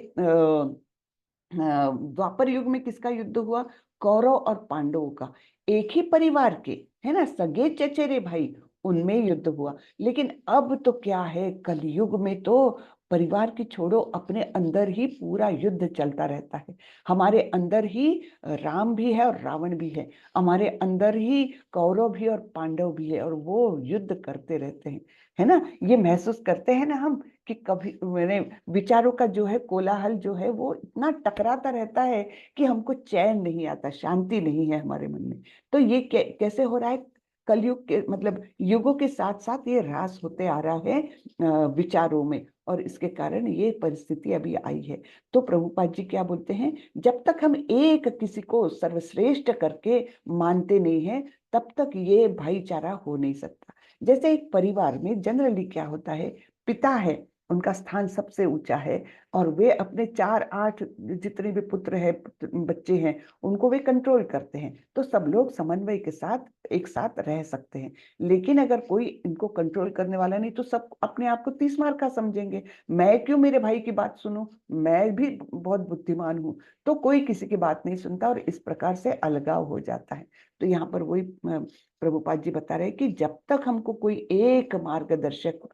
द्वापर युग में किसका युद्ध हुआ? कौरव और पांडवों का, एक ही परिवार के, है ना, सगे चचेरे भाई, उनमें युद्ध हुआ। लेकिन अब तो क्या है, कलयुग में तो परिवार की छोड़ो, अपने अंदर ही पूरा युद्ध चलता रहता है। हमारे अंदर ही राम भी है और रावण भी है, हमारे अंदर ही कौरव भी और पांडव भी है, और वो युद्ध करते रहते हैं, है ना। ये महसूस करते हैं ना हम कि कभी मैंने विचारों का जो है कोलाहल जो है वो इतना टकराता रहता है कि हमको चैन नहीं आता, शांति नहीं है हमारे मन में। तो ये कैसे हो रहा है? कलयुग के मतलब युगों के साथ साथ ये ह्रास होते आ रहा है विचारों में, और इसके कारण ये परिस्थिति अभी आई है। तो प्रभुपाद जी क्या बोलते हैं? जब तक हम एक किसी को सर्वश्रेष्ठ करके मानते नहीं है, तब तक ये भाईचारा हो नहीं सकता। जैसे एक परिवार में जनरली क्या होता है, पिता है, उनका स्थान सबसे ऊंचा है, और वे अपने 4-8 जितने भी पुत्र है, बच्चे हैं, उनको वे कंट्रोल करते हैं। तो सब लोग समन्वय के साथ एक साथ रह सकते हैं। लेकिन अगर कोई इनको कंट्रोल करने वाला नहीं, तो सब अपने आप को 30 मार का समझेंगे। मैं क्यों मेरे भाई की बात सुनूं, मैं भी बहुत बुद्धिमान हूं। तो कोई किसी की बात नहीं सुनता, और इस प्रकार से अलगाव हो जाता है। तो यहाँ पर वही प्रभुपाद जी बता रहे हैं कि जब तक हमको कोई एक मार्गदर्शक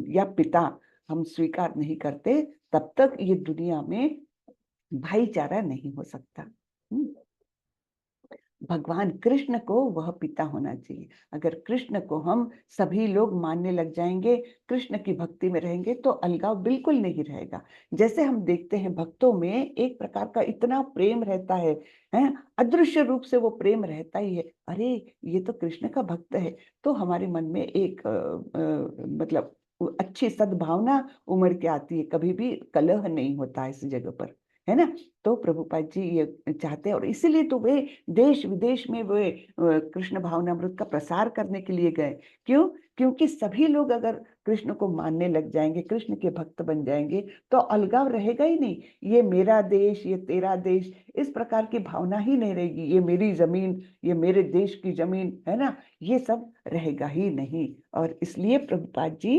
या पिता हम स्वीकार नहीं करते, तब तक ये दुनिया में भाईचारा नहीं हो सकता। भगवान कृष्ण को वह पिता होना चाहिए। अगर कृष्ण को हम सभी लोग मानने लग जाएंगे, कृष्ण की भक्ति में रहेंगे, तो अलगाव बिल्कुल नहीं रहेगा। जैसे हम देखते हैं भक्तों में एक प्रकार का इतना प्रेम रहता है, हैं, अदृश्य रूप से वो प्रेम रहता ही है। अरे ये तो कृष्ण का भक्त है, तो हमारे मन में एक मतलब अच्छी सद्भावना उमड़ के आती है, कभी भी कलह नहीं होता इस जगह पर, है ना। तो प्रभुपाद जी ये चाहते हैं, और इसीलिए तो वे देश विदेश में वे कृष्ण भावनामृत का प्रसार करने के लिए गए। क्यों? क्योंकि सभी लोग अगर कृष्ण को मानने लग जाएंगे, कृष्ण के भक्त बन जाएंगे, तो अलगाव रहेगा ही नहीं। ये मेरा देश, ये तेरा देश, इस प्रकार की भावना ही नहीं रहेगी। ये मेरी जमीन, ये मेरे देश की जमीन, है ना, ये सब रहेगा ही नहीं। और इसलिए प्रभुपाद जी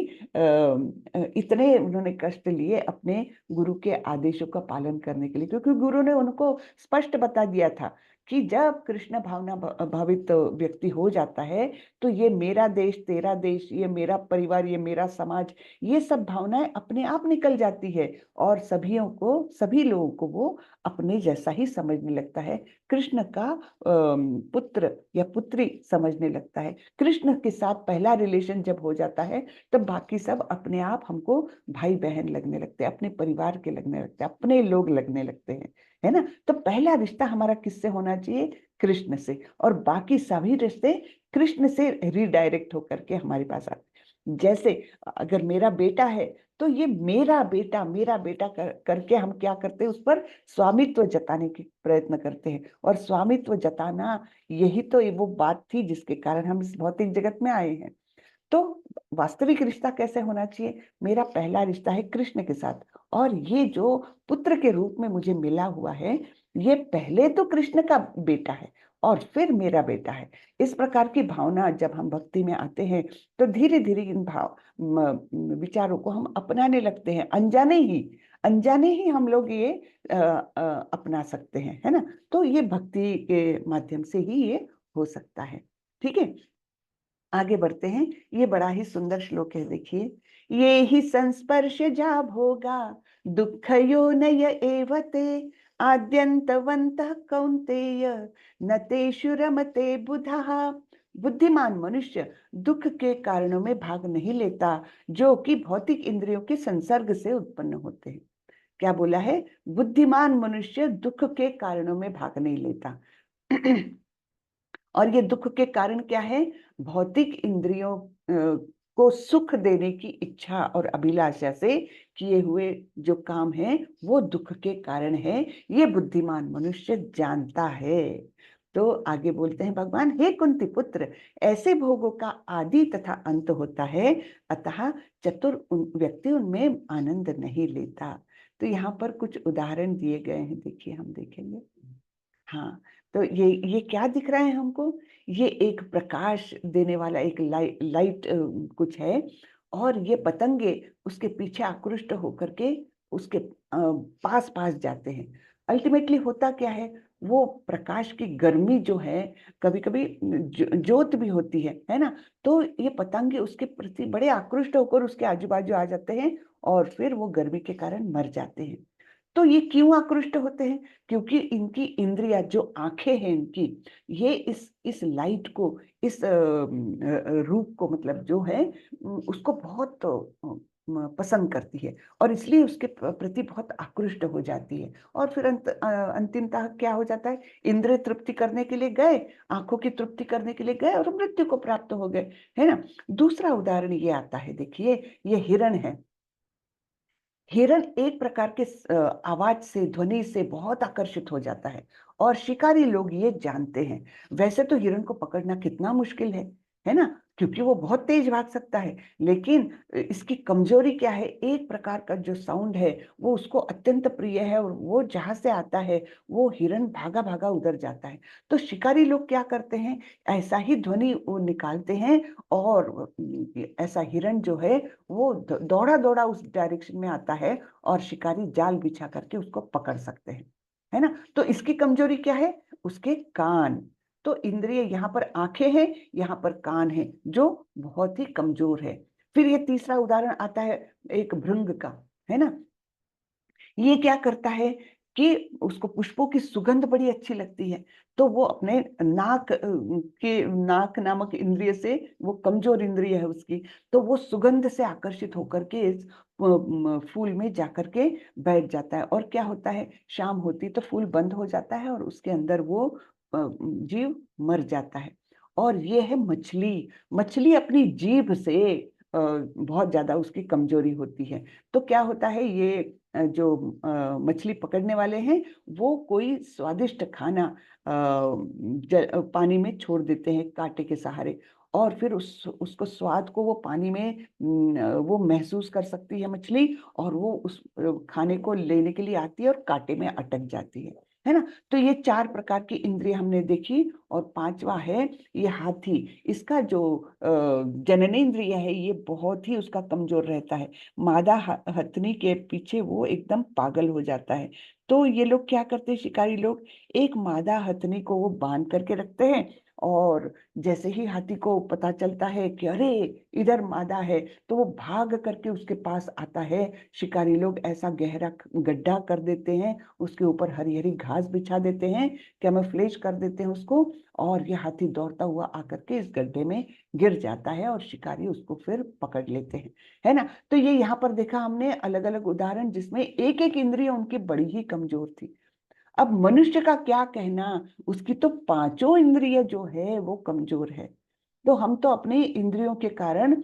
इतने उन्होंने कष्ट लिए अपने गुरु के आदेशों का पालन करने के लिए, क्योंकि गुरु ने उनको स्पष्ट बता दिया था कि जब कृष्ण भावना भावित व्यक्ति हो जाता है, तो ये मेरा देश, तेरा देश, ये मेरा परिवार, ये मेरा समाज, ये सब भावनाएं अपने आप निकल जाती है, और सभी लोगों को वो अपने जैसा ही समझने लगता है। कृष्ण का पुत्र या पुत्री समझने लगता है। कृष्ण के साथ पहला रिलेशन जब हो जाता है, तब बाकी सब अपने आप हमको भाई बहन लगने लगते हैं, अपने परिवार के लगने लगते हैं, अपने लोग लगने लगते हैं, है ना। तो पहला रिश्ता हमारा किससे होना चाहिए? कृष्ण से। और बाकी सभी रिश्ते कृष्ण से रिडायरेक्ट होकर के हमारे पास आते हैं। जैसे अगर मेरा बेटा है, तो ये मेरा बेटा करके हम क्या करते हैं? उस पर स्वामित्व जताने की प्रयत्न करते हैं। और स्वामित्व जताना, यही तो वो बात थी जिसके कारण हम इस भौतिक जगत में आए हैं। तो वास्तविक रिश्ता कैसे होना चाहिए? मेरा पहला रिश्ता है कृष्ण के साथ, और ये जो पुत्र के रूप में मुझे मिला हुआ है, ये पहले तो कृष्ण का बेटा है और फिर मेरा बेटा है। इस प्रकार की भावना जब हम भक्ति में आते हैं, तो धीरे धीरे इन विचारों को हम अपनाने लगते हैं। अनजाने ही हम लोग ये अपना सकते हैं, है ना। तो ये भक्ति के माध्यम से ही ये हो सकता है। ठीक है, आगे बढ़ते हैं। ये बड़ा ही सुंदर श्लोक है, देखिए। ये ही संस्पर्श जा भोगा दुख योनय एवते आद्यंतवन्तः कौन्तेय न तेषु रमते बुधः। बुद्धिमान मनुष्य दुख के कारणों में भाग नहीं लेता, जो कि भौतिक इंद्रियों के संसर्ग से उत्पन्न होते हैं। क्या बोला है? बुद्धिमान मनुष्य दुख के कारणों में भाग नहीं लेता। और ये दुख के कारण क्या है? भौतिक इंद्रियों को सुख देने की इच्छा और अभिलाषा से किए हुए जो काम है, वो दुख के कारण है। ये बुद्धिमान मनुष्य जानता है। तो आगे बोलते हैं भगवान, हे कुंती पुत्र, ऐसे भोगों का आदि तथा अंत होता है, अतः चतुर व्यक्ति उनमें आनंद नहीं लेता। तो यहाँ पर कुछ उदाहरण दिए गए हैं, देखिए, हम देखेंगे। हाँ, तो ये क्या दिख रहा है हमको? ये एक प्रकाश देने वाला एक लाइट कुछ है, और ये पतंगे उसके पीछे आकृष्ट होकर के उसके पास पास जाते हैं। अल्टीमेटली होता क्या है? वो प्रकाश की गर्मी जो है, कभी कभी ज्योत भी होती है ना। तो ये पतंगे उसके प्रति बड़े आकृष्ट होकर उसके आजू बाजू आ जाते हैं, और फिर वो गर्मी के कारण मर जाते हैं। तो ये क्यों आकृष्ट होते हैं? क्योंकि इनकी इंद्रिया, जो आंखें हैं इनकी, ये इस लाइट को, इस रूप को, मतलब जो है, उसको बहुत पसंद करती है, और इसलिए उसके प्रति बहुत आकृष्ट हो जाती है। और फिर अंतिमतः क्या हो जाता है? इंद्रिय तृप्ति करने के लिए गए, आंखों की तृप्ति करने के लिए गए, और मृत्यु को प्राप्त हो गए, है ना। दूसरा उदाहरण ये आता है, देखिए, ये हिरण है। हिरण एक प्रकार के आवाज से, ध्वनि से बहुत आकर्षित हो जाता है, और शिकारी लोग ये जानते हैं। वैसे तो हिरण को पकड़ना कितना मुश्किल है ना, क्योंकि वो बहुत तेज भाग सकता है। लेकिन इसकी कमजोरी क्या है? एक प्रकार का जो साउंड है, वो उसको अत्यंत प्रिय है, और वो जहां से आता है, वो हिरण भागा भागा उधर जाता है। तो शिकारी लोग क्या करते हैं? ऐसा ही ध्वनि वो निकालते हैं, और ऐसा हिरण जो है, वो दौड़ा दौड़ा उस डायरेक्शन में आता है, और शिकारी जाल बिछा करके उसको पकड़ सकते हैं, है ना। तो इसकी कमजोरी क्या है? उसके कान। तो इंद्रिय, यहाँ पर आंखें हैं, यहाँ पर कान है, जो बहुत ही कमजोर है। फिर ये तीसरा उदाहरण आता है एक भृंग का, है ना। ये क्या करता है? कि उसको पुष्पों की सुगंध बड़ी अच्छी लगती है, तो वो अपने नाक नामक इंद्रिय से, वो कमजोर इंद्रिय है उसकी, तो वो सुगंध से आकर्षित होकर के इस फूल में जाकर के बैठ जाता है। और क्या होता है, शाम होती तो फूल बंद हो जाता है और उसके अंदर वो जीव मर जाता है। और ये है मछली। मछली अपनी जीभ से बहुत ज्यादा उसकी कमजोरी होती है। तो क्या होता है, ये जो मछली पकड़ने वाले हैं, वो कोई स्वादिष्ट खाना पानी में छोड़ देते हैं कांटे के सहारे, और फिर उसको स्वाद को वो पानी में वो महसूस कर सकती है मछली, और वो उस खाने को लेने के लिए आती है और कांटे में अटक जाती है ना। तो ये 4 प्रकार की इंद्रिय हमने देखी। और 5वां है ये हाथी। इसका जो जननेंद्रिय है, ये बहुत ही उसका कमजोर रहता है। मादा हथनी के पीछे वो एकदम पागल हो जाता है। तो ये लोग क्या करते हैं, शिकारी लोग, एक मादा हथनी को वो बांध करके रखते हैं, और जैसे ही हाथी को पता चलता है कि अरे इधर मादा है, तो वो भाग करके उसके पास आता है। शिकारी लोग ऐसा गहरा गड्ढा कर देते हैं, उसके ऊपर हरी हरी घास बिछा देते हैं, कैमोफ्लेज कर देते हैं उसको, और ये हाथी दौड़ता हुआ आकर के इस गड्ढे में गिर जाता है, और शिकारी उसको फिर पकड़ लेते हैं, है ना। तो ये यहाँ पर देखा हमने अलग अलग उदाहरण, जिसमें एक एक इंद्रिय उनकी बड़ी ही कमजोर थी। अब मनुष्य का क्या कहना, उसकी तो 5 इंद्रिय जो है वो कमजोर है। तो हम तो अपने इंद्रियों के कारण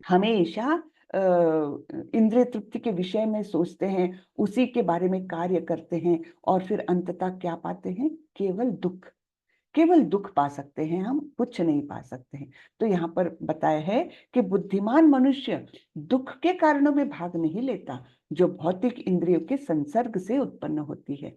हमेशा इंद्रिय तृप्ति के विषय में सोचते हैं, उसी के बारे में कार्य करते हैं, और फिर अंततः क्या पाते हैं, केवल दुख। केवल दुख पा सकते हैं हम, कुछ नहीं पा सकते हैं। तो यहाँ पर बताया है कि बुद्धिमान मनुष्य दुख के कारणों में भाग नहीं लेता, जो भौतिक इंद्रियों के संसर्ग से उत्पन्न होती है।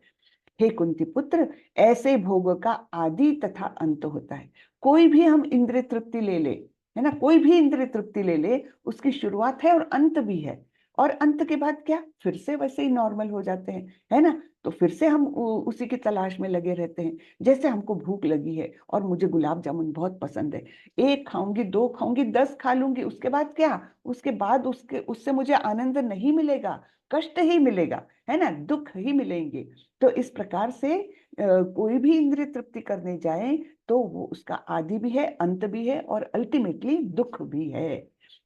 हे कुंती पुत्र, ऐसे भोग का आदि तथा अंत होता है। कोई भी हम इंद्रिय तृप्ति ले ले, है ना, कोई भी इंद्रिय तृप्ति ले ले, उसकी शुरुआत है और अंत भी है। और अंत के बाद क्या, फिर से वैसे ही नॉर्मल हो जाते हैं, है ना। तो फिर से हम उसी की तलाश में लगे रहते हैं। जैसे हमको भूख लगी है और मुझे गुलाब जामुन बहुत पसंद है, 1 खाऊंगी, 2 खाऊंगी, 10 खा लूंगी, उसके बाद क्या, उसके बाद उससे मुझे आनंद नहीं मिलेगा, कष्ट ही मिलेगा, है ना, दुख ही मिलेंगे। तो इस प्रकार से कोई भी इंद्रिय तृप्ति करने जाए, तो वो उसका आदि भी है, अंत भी है, और अल्टीमेटली दुख भी है।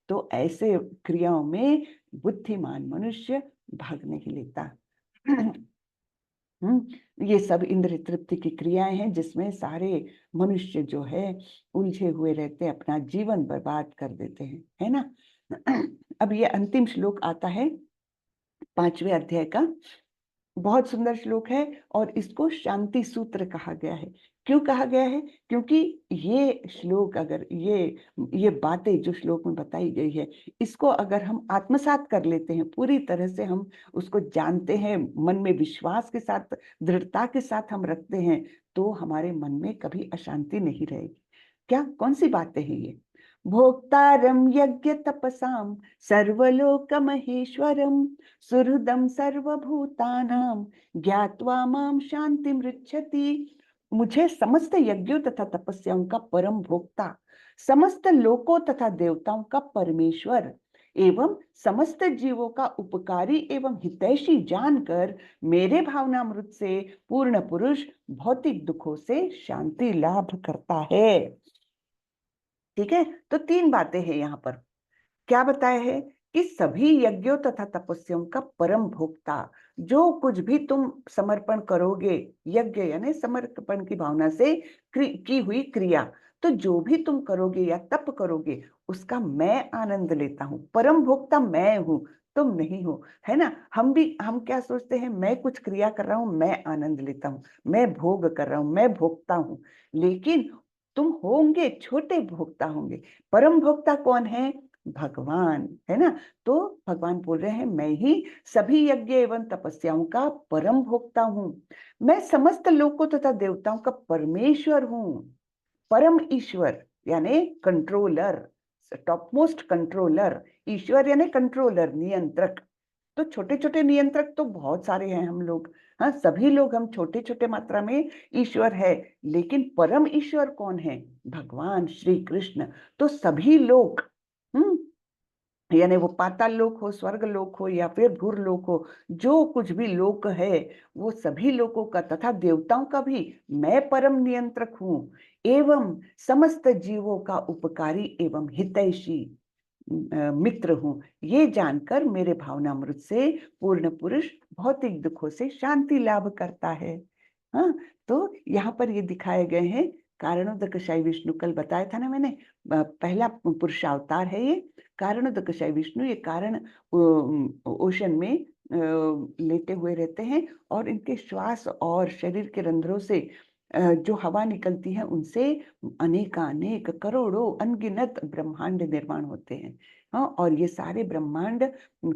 तो ऐसे क्रियाओं में बुद्धिमान मनुष्य भाग नहीं लेता। ये सब इंद्रिय तृप्ति की क्रियाएं हैं, जिसमें सारे मनुष्य जो है उलझे हुए रहते हैं, अपना जीवन बर्बाद कर देते हैं, है ना। अब ये अंतिम श्लोक आता है 5वें अध्याय का। बहुत सुंदर श्लोक है, और इसको शांति सूत्र कहा गया है। क्यों कहा गया है, क्योंकि ये श्लोक, अगर ये बातें जो श्लोक में बताई गई है, इसको अगर हम आत्मसात कर लेते हैं, पूरी तरह से हम उसको जानते हैं, मन में विश्वास के साथ, दृढ़ता के साथ हम रखते हैं, तो हमारे मन में कभी अशांति नहीं रहेगी। क्या, कौन सी बातें हैं ये, भोक्तारं यज्ञ तपसाम सर्वलोक महेश्वरम सुहृदं सर्वभूतानां ज्ञात्वा माम शांति मृच्छति। मुझे समस्त यज्ञों तथा तपस्याओं का परम भोक्ता, समस्त लोकों तथा देवताओं का परमेश्वर एवं समस्त जीवों का उपकारी एवं हितैषी जानकर मेरे भावनामृत से पूर्ण पुरुष भौतिक दुखों से शांति लाभ करता है। ठीक है, तो 3 बातें हैं यहाँ पर। क्या बताया है कि सभी यज्ञों तथा तपस्याओं का परम भोक्ता, जो कुछ भी तुम समर्पण करोगे, यज्ञ यानी समर्पण की भावना से की हुई क्रिया, तो जो भी तुम करोगे या तप करोगे, उसका मैं आनंद लेता हूं। परम भोक्ता मैं हूं, तुम नहीं हो, है ना। हम क्या सोचते हैं, मैं कुछ क्रिया कर रहा हूं, मैं आनंद लेता हूं, मैं भोग कर रहा हूं, मैं भोक्ता हूं। लेकिन तुम होंगे छोटे भोक्ता होंगे। परम भोक्ता कौन है, भगवान, है ना। तो भगवान बोल रहे हैं, मैं ही सभी यज्ञ एवं तपस्याओं का परम भोक्ता हूं। मैं समस्त लोकों तथा देवताओं का परमेश्वर हूं। परम ईश्वर यानी कंट्रोलर, टॉप मोस्ट कंट्रोलर। ईश्वर यानी कंट्रोलर, नियंत्रक। तो छोटे छोटे नियंत्रक तो बहुत सारे हैं हम लोग, हाँ, सभी लोग हम छोटे छोटे मात्रा में ईश्वर है। लेकिन परम ईश्वर कौन है, भगवान श्री कृष्ण। तो सभी लोग, हम्म यानी वो पाताल लोक हो, स्वर्ग लोक हो या फिर भूर लोक हो, जो कुछ भी लोक है वो सभी लोकों का तथा देवताओं का भी मैं परम नियंत्रक हूँ एवं समस्त जीवों का उपकारी एवं हितैषी मित्र हूँ। ये जानकर मेरे भावनामृत से पूर्ण पुरुष भौतिक दुखों से शांति लाभ करता है। हाँ, तो यहाँ पर ये दिखाए गए हैं कारणोदकशाई विष्णु। कल बताया था ना मैंने, पहला पुरुषावतार है ये कारणोदकशाई विष्णु। ये कारण ओशन में लेटे हुए रहते हैं और इनके श्वास और शरीर के रंध्रों से जो हवा निकलती है उनसे अनेकानेक करोड़ों अनगिनत ब्रह्मांड निर्माण होते हैं। हाँ, और ये सारे ब्रह्मांड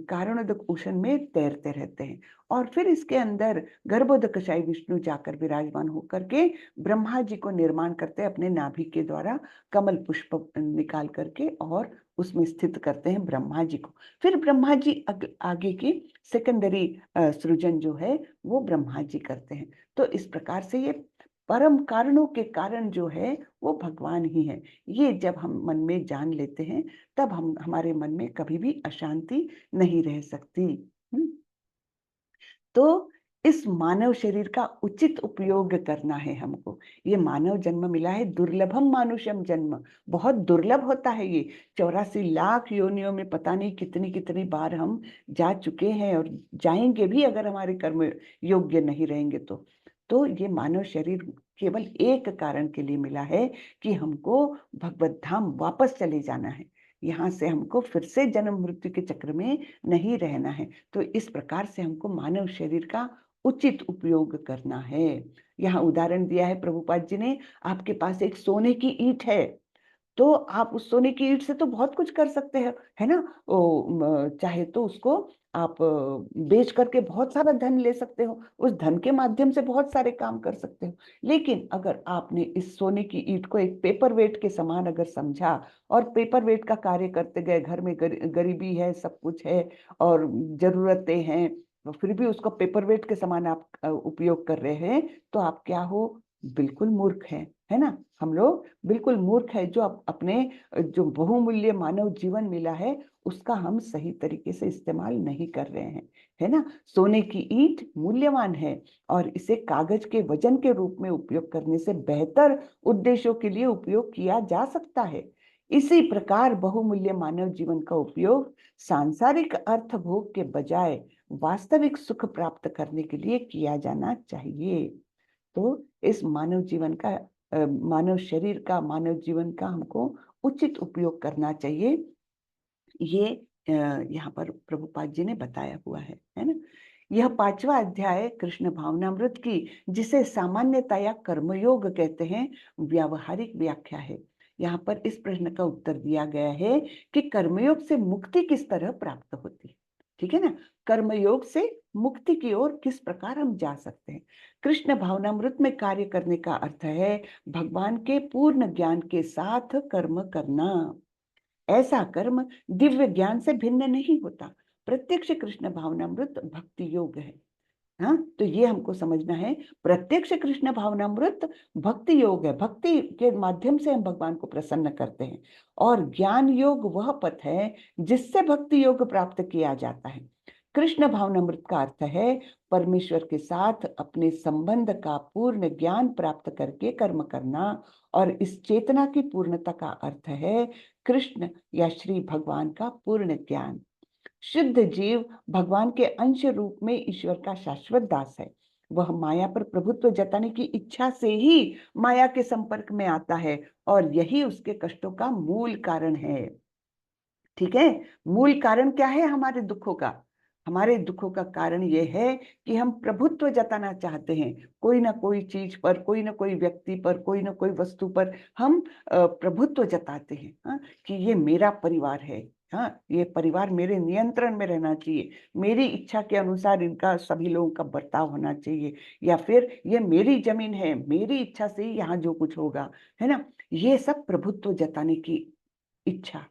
कारणोदक ओशन में तैरते रहते हैं। और फिर इसके अंदर गर्भोदकशाई विष्णु जाकर विराजमान होकर के ब्रह्मा जी को निर्माण करते हैं अपने नाभि के द्वारा, कमल पुष्प निकाल करके और उसमें स्थित करते हैं ब्रह्मा जी को। फिर ब्रह्मा जी आगे की सेकेंडरी सृजन जो है वो ब्रह्मा जी करते हैं। तो इस प्रकार से ये परम कारणों के कारण जो है वो भगवान ही है। ये जब हम मन में जान लेते हैं तब हम हमारे मन में कभी भी अशांति नहीं रह सकती। तो इस मानव शरीर का उचित उपयोग करना है हमको। ये मानव जन्म मिला है, दुर्लभम मानुषम जन्म, बहुत दुर्लभ होता है ये। 84 लाख योनियों में पता नहीं कितनी कितनी बार हम जा चुके हैं और जाएंगे भी अगर हमारे कर्म योग्य नहीं रहेंगे तो ये मानव शरीर केवल एक कारण के लिए मिला है कि हमको भगवत धाम वापस चले जाना है। यहाँ से हमको फिर से जन्म मृत्यु के चक्र में नहीं रहना है। तो इस प्रकार से हमको मानव शरीर का उचित उपयोग करना है। यहाँ उदाहरण दिया है प्रभुपाद जी ने, आपके पास एक सोने की ईंट है तो आप उस सोने की ईंट से तो बहुत कुछ कर सकते हैं, है ना। चाहे तो उसको आप बेच करके बहुत सारा धन ले सकते हो, उस धन के माध्यम से बहुत सारे काम कर सकते हो। लेकिन अगर आपने इस सोने की ईंट को एक पेपर वेट के समान अगर समझा और पेपर वेट का कार्य करते गए, घर में गरीबी है, सब कुछ है और जरूरतें हैं, तो फिर भी उसको पेपर वेट के समान आप उपयोग कर रहे हैं, तो आप क्या हो, बिल्कुल मूर्ख हैं, है ना। हम लोग बिल्कुल मूर्ख है जो अपने जो बहुमूल्य मानव जीवन मिला है उसका हम सही तरीके से इस्तेमाल नहीं कर रहे हैं, है ना। सोने की ईंट मूल्यवान है और इसे कागज के वजन के रूप में उपयोग करने से बेहतर उद्देश्यों के लिए उपयोग किया जा सकता है। इसी प्रकार बहुमूल्य मानव जीवन का उपयोग सांसारिक अर्थ भोग के बजाय वास्तविक सुख प्राप्त करने के लिए किया जाना चाहिए। तो इस मानव जीवन का मानव शरीर का, मानव जीवन का हमको उचित उपयोग करना चाहिए। ये यहाँ पर प्रभुपाद जी ने बताया हुआ है ना। यह 5वां अध्याय कृष्ण भावनामृत की, जिसे सामान्यतया कर्मयोग कहते हैं, व्यावहारिक व्याख्या है। यहाँ पर इस प्रश्न का उत्तर दिया गया है कि कर्मयोग से मुक्ति किस तरह प्राप्त होती है। ठीक है ना, कर्मयोग से मुक्ति की ओर किस प्रकार हम जा सकते हैं। कृष्ण भावनामृत में कार्य करने का अर्थ है भगवान के पूर्ण ज्ञान के साथ कर्म करना। ऐसा कर्म दिव्य ज्ञान से भिन्न नहीं होता। प्रत्यक्ष कृष्ण भावनामृत भक्ति योग है। हाँ, तो ये हमको समझना है, प्रत्यक्ष कृष्ण भावनामृत भक्ति योग है। भक्ति के माध्यम से हम भगवान को प्रसन्न करते हैं और ज्ञान योग वह पथ है जिससे भक्ति योग प्राप्त किया जाता है। कृष्ण भावनामृत का अर्थ है परमेश्वर के साथ अपने संबंध का पूर्ण ज्ञान प्राप्त करके कर्म करना, और इस चेतना की पूर्णता का अर्थ है कृष्ण या श्री भगवान का पूर्ण ज्ञान। शुद्ध जीव भगवान के अंश रूप में ईश्वर का शाश्वत दास है। वह माया पर प्रभुत्व जताने की इच्छा से ही माया के संपर्क में आता है और यही उसके कष्टों का मूल कारण है। ठीक है, मूल कारण क्या है हमारे दुखों का? हमारे दुखों का कारण यह है कि हम प्रभुत्व जताना चाहते हैं, कोई ना कोई चीज पर, कोई ना कोई व्यक्ति पर, कोई ना कोई वस्तु पर हम प्रभुत्व जताते हैं। हाँ, कि ये मेरा परिवार है, हाँ ये परिवार मेरे नियंत्रण में रहना चाहिए, मेरी इच्छा के अनुसार इनका सभी लोगों का बर्ताव होना चाहिए, या फिर ये मेरी जमीन है, मेरी इच्छा से ही यहाँ जो कुछ होगा, है ना। ये सब प्रभुत्व जताने की इच्छा,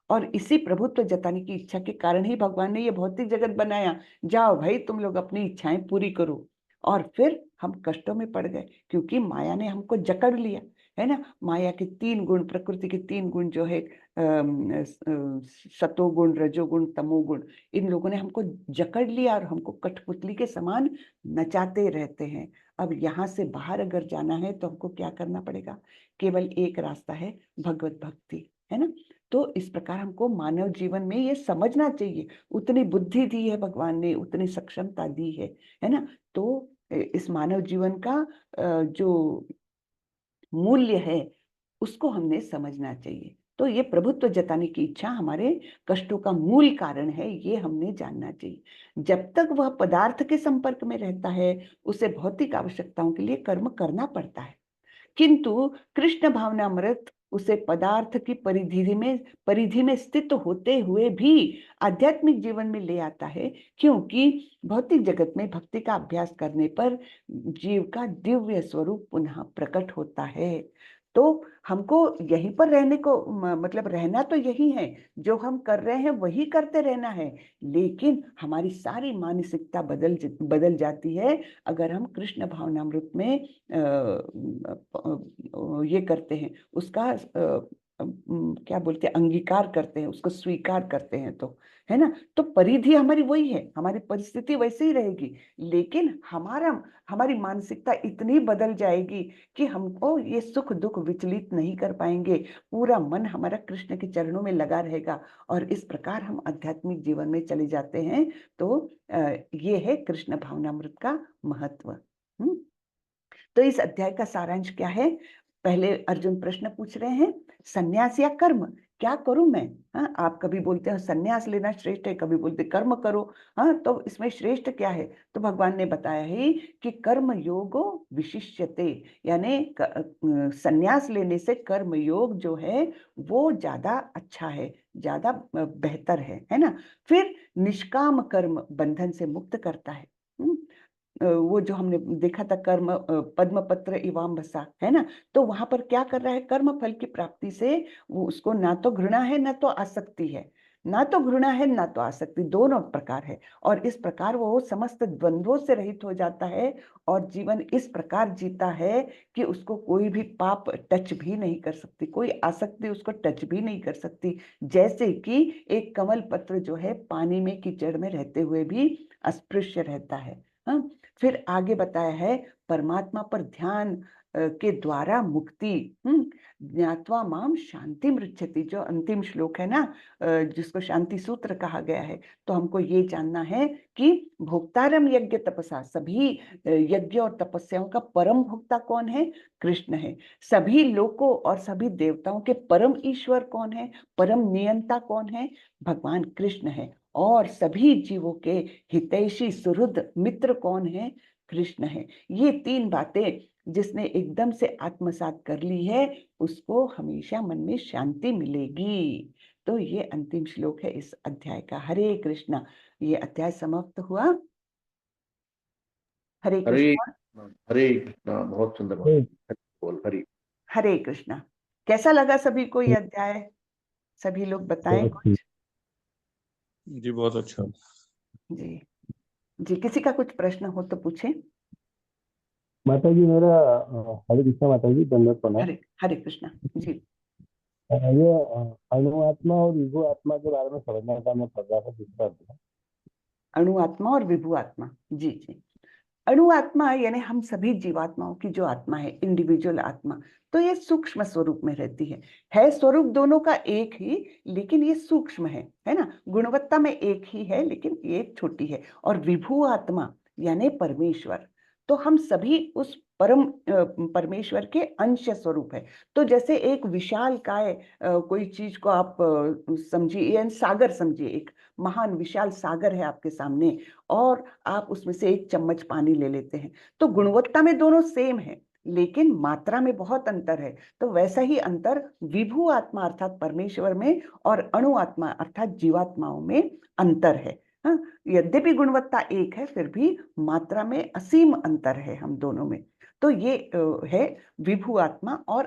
और इसी प्रभुत्व जताने की इच्छा के कारण ही भगवान ने ये भौतिक जगत बनाया। जाओ भाई तुम लोग अपनी इच्छाएं पूरी करो। और फिर हम कष्टों में पड़ गए क्योंकि माया ने हमको जकड़ लिया। है ना। माया के 3 गुण, प्रकृति के 3 गुण जो है, सतोगुण, रजोगुण, तमोगुण, इन लोगों ने हमको जकड़ लिया और हमको कठपुतली के समान नचाते रहते हैं। अब यहाँ से बाहर अगर जाना है तो हमको क्या करना पड़ेगा? केवल एक रास्ता है, भगवत भक्ति, है ना। तो इस प्रकार हमको मानव जीवन में ये समझना चाहिए, उतनी बुद्धि दी है भगवान ने, उतनी सक्षमता दी है ना। तो इस मानव जीवन का जो मूल्य है उसको हमने समझना चाहिए। तो ये प्रभुत्व जताने की इच्छा हमारे कष्टों का मूल कारण है, ये हमने जानना चाहिए। जब तक वह पदार्थ के संपर्क में रहता है, उसे भौतिक आवश्यकताओं के लिए कर्म करना पड़ता है। किंतु कृष्ण भावनामृत उसे पदार्थ की परिधि में स्थित होते हुए भी आध्यात्मिक जीवन में ले आता है, क्योंकि भौतिक जगत में भक्ति का अभ्यास करने पर जीव का दिव्य स्वरूप पुनः प्रकट होता है। तो हमको यहीं पर रहने को मतलब रहना तो यही है, जो हम कर रहे हैं वही करते रहना है, लेकिन हमारी सारी मानसिकता बदल जाती है अगर हम कृष्ण भावनामृत में ये करते हैं, उसका क्या बोलते हैं, अंगीकार करते हैं, उसको स्वीकार करते हैं, तो है ना। तो परिधि हमारी वही है, हमारी परिस्थिति वैसे ही रहेगी, लेकिन हमारी मानसिकता इतनी बदल जाएगी कि हमको ये सुख दुख विचलित नहीं कर पाएंगे, पूरा मन हमारा कृष्ण के चरणों में लगा रहेगा, और इस प्रकार हम आध्यात्मिक जीवन में चले जाते हैं। तो ये है कृष्ण भावनामृत का महत्व। तो इस अध्याय का सारांश क्या है? पहले अर्जुन प्रश्न पूछ रहे हैं, सन्यास या कर्म, क्या करूं मैं? हाँ, आप कभी बोलते हो सन्यास लेना श्रेष्ठ है, कभी बोलते कर्म करो। हाँ, तो इसमें श्रेष्ठ क्या है? तो भगवान ने बताया है कि कर्म योगो विशिष्यते, यानी सन्यास लेने से कर्म योग जो है वो ज्यादा अच्छा है, ज्यादा बेहतर है ना। फिर निष्काम कर्म बंधन से मुक्त करता है। वो जो हमने देखा था, कर्म पद्म पत्र इवाम्भसा, है ना। तो वहां पर क्या कर रहा है? कर्म फल की प्राप्ति से वो, उसको ना तो घृणा है ना तो आसक्ति है, ना तो घृणा है ना तो आसक्ति, दोनों प्रकार है। और इस प्रकार वो समस्त द्वंद्वों से रहित हो जाता है और जीवन इस प्रकार जीता है कि उसको कोई भी पाप टच भी नहीं कर सकती, कोई आसक्ति उसको टच भी नहीं कर सकती। जैसे कि एक कमल पत्र जो है पानी में कीचड़ में रहते हुए भी अस्पृश्य रहता है। हाँ, फिर आगे बताया है परमात्मा पर ध्यान के द्वारा मुक्ति, ज्ञात्वा माम शांति मृच्छति, जो अंतिम श्लोक है ना, जिसको शांति सूत्र कहा गया है। तो हमको ये जानना है कि भोक्तारम यज्ञ तपसा, सभी यज्ञ और तपस्याओं का परम भोक्ता कौन है? कृष्ण है। सभी लोकों और सभी देवताओं के परम ईश्वर कौन है? परम नियंता कौन है? भगवान कृष्ण है। और सभी जीवों के हितैषी सुहृद मित्र कौन है? कृष्ण है। ये 3 बातें जिसने एकदम से आत्मसात कर ली है, उसको हमेशा मन में शांति मिलेगी। तो ये अंतिम श्लोक है इस अध्याय का। हरे कृष्णा। ये अध्याय समाप्त हुआ। हरे हरे कृष्णा। हरे कृष्णा, बहुत सुंदर बात। बोल हरि। हरे कृष्णा। कैसा लगा सभी को ये अध्याय? सभी लोग बताएं कुछ। जी बहुत अच्छा। जी जी, किसी का कुछ प्रश्न हो तो पूछें। माता जी मेरा हरे कृष्णा माता जी, दंडवत प्रणाम। हरे हरे कृष्णा जी। ये अणु आत्मा और विभु आत्मा के बारे में समझना था, मैं पढ़ रहा था दूसरा अध्याय। अणु आत्मा और विभु आत्मा, जी जी। अणु आत्मा यानी हम सभी जीवात्माओं की जो आत्मा है, इंडिविजुअल आत्मा, तो ये सूक्ष्म स्वरूप में रहती है स्वरूप दोनों का एक ही, लेकिन ये सूक्ष्म है ना। गुणवत्ता में एक ही है, लेकिन ये छोटी है। और विभु आत्मा यानी परमेश्वर, तो हम सभी उस परमेश्वर के अंश स्वरूप है। तो जैसे एक विशाल काय, कोई चीज को आप समझिए, यानी सागर समझिए, एक महान विशाल सागर है आपके सामने, और आप उसमें से एक चम्मच पानी ले लेते हैं, तो गुणवत्ता में दोनों सेम है, लेकिन मात्रा में बहुत अंतर है। तो वैसा ही अंतर विभु आत्मा अर्थात परमेश्वर में और अणु आत्मा अर्थात जीवात्माओं में अंतर है। हाँ, यद्यपि गुणवत्ता एक है, फिर भी मात्रा में असीम अंतर है हम दोनों में। तो ये है विभु आत्मा और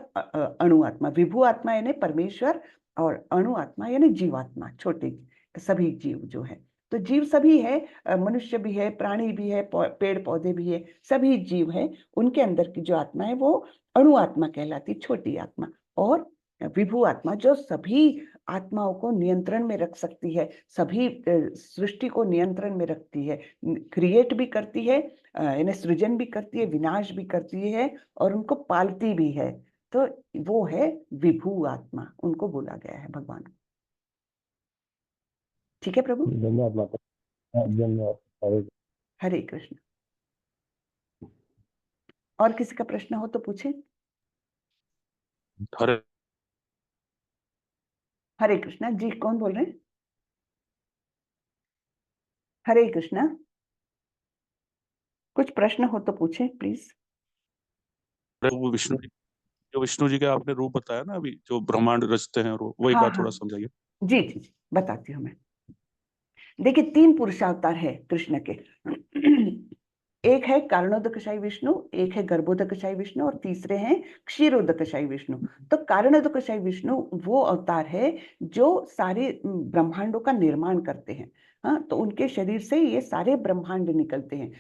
अणु आत्मा। विभु आत्मा यानी परमेश्वर, और अणु आत्मा यानी जीवात्मा, छोटे सभी जीव जो है। तो जीव सभी है, मनुष्य भी है, प्राणी भी है, पेड़ पौधे भी है, सभी जीव है। उनके अंदर की जो आत्मा है वो अणु आत्मा कहलाती छोटी आत्मा, और विभू आत्मा जो सभी आत्माओं को नियंत्रण में रख सकती है, सभी सृष्टि को नियंत्रण में रखती है, क्रिएट भी करती है, यानी सृजन भी करती है, विनाश भी करती है, और उनको पालती भी है। तो वो है विभू आत्मा, उनको बोला गया है भगवान। ठीक है प्रभु, धन्यवाद माता। धन्यवाद। हरे कृष्ण। और किसी का प्रश्न हो तो पूछे। हरे हरे कृष्णा जी, कौन बोल रहे हैं? हरे कृष्णा, कुछ प्रश्न हो तो पूछे प्लीज। वो विष्णु जी, जो विष्णु जी का आपने रूप बताया ना अभी, जो ब्रह्मांड रचते हैं, और वो एक हाँ बार हाँ, थोड़ा समझाइए। जी जी जी, बताती हूँ मैं। देखिए 3 पुरुषावतार है कृष्ण के। एक है कारणोदकशाई विष्णु, एक है गर्भोदकशाई विष्णु, और तीसरे हैं क्षीरोदकशाई विष्णु। तो कारणोदकशाई विष्णु वो अवतार है जो सारे ब्रह्मांडों का निर्माण करते हैं। हाँ, तो उनके शरीर से ये सारे ब्रह्मांड निकलते हैं।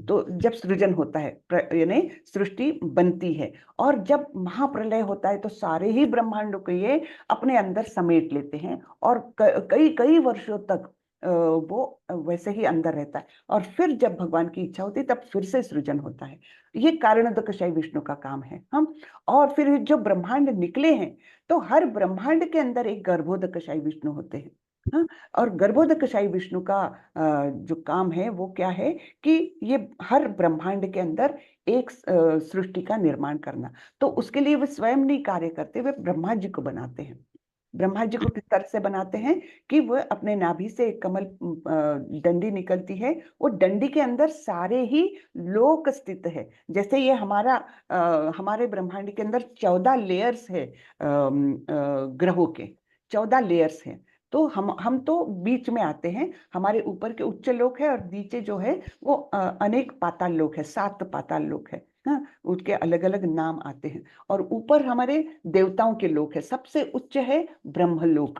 तो जब सृजन होता है, यानी सृष्टि बनती है, और जब महाप्रलय होता है तो सारे ही ब्रह्मांडों को ये अपने अंदर समेट लेते हैं, और कई कई वर्षों तक वो वैसे ही अंदर रहता है, और फिर जब भगवान की इच्छा होती है तब फिर से सृजन होता है। ये कारणोदकशाई विष्णु का काम है हम। और फिर जो ब्रह्मांड निकले हैं, तो हर ब्रह्मांड के अंदर एक गर्भोदकशाई विष्णु होते हैं। हाँ, और गर्भोदकशाई विष्णु का जो काम है वो क्या है कि ये हर ब्रह्मांड के अंदर एक सृष्टि का निर्माण करना। तो उसके लिए वे स्वयं नहीं कार्य करते, वे ब्रह्मा जी को बनाते हैं। ब्रह्मा जी को किस तरह से बनाते हैं कि वह अपने नाभि से एक कमल डंडी निकलती है, वो डंडी के अंदर सारे ही लोक स्थित है। जैसे ये हमारे ब्रह्मांड के अंदर 14 लेयर्स है, ग्रहों के 14 लेयर्स हैं। तो हम तो बीच में आते हैं, हमारे ऊपर के उच्च लोक है, और नीचे जो है वो अनेक पाताल लोक है, 7 पाताल लोक है। हाँ, उसके अलग अलग नाम आते हैं। और ऊपर हमारे देवताओं के लोक है, सबसे उच्च है ब्रह्मलोक।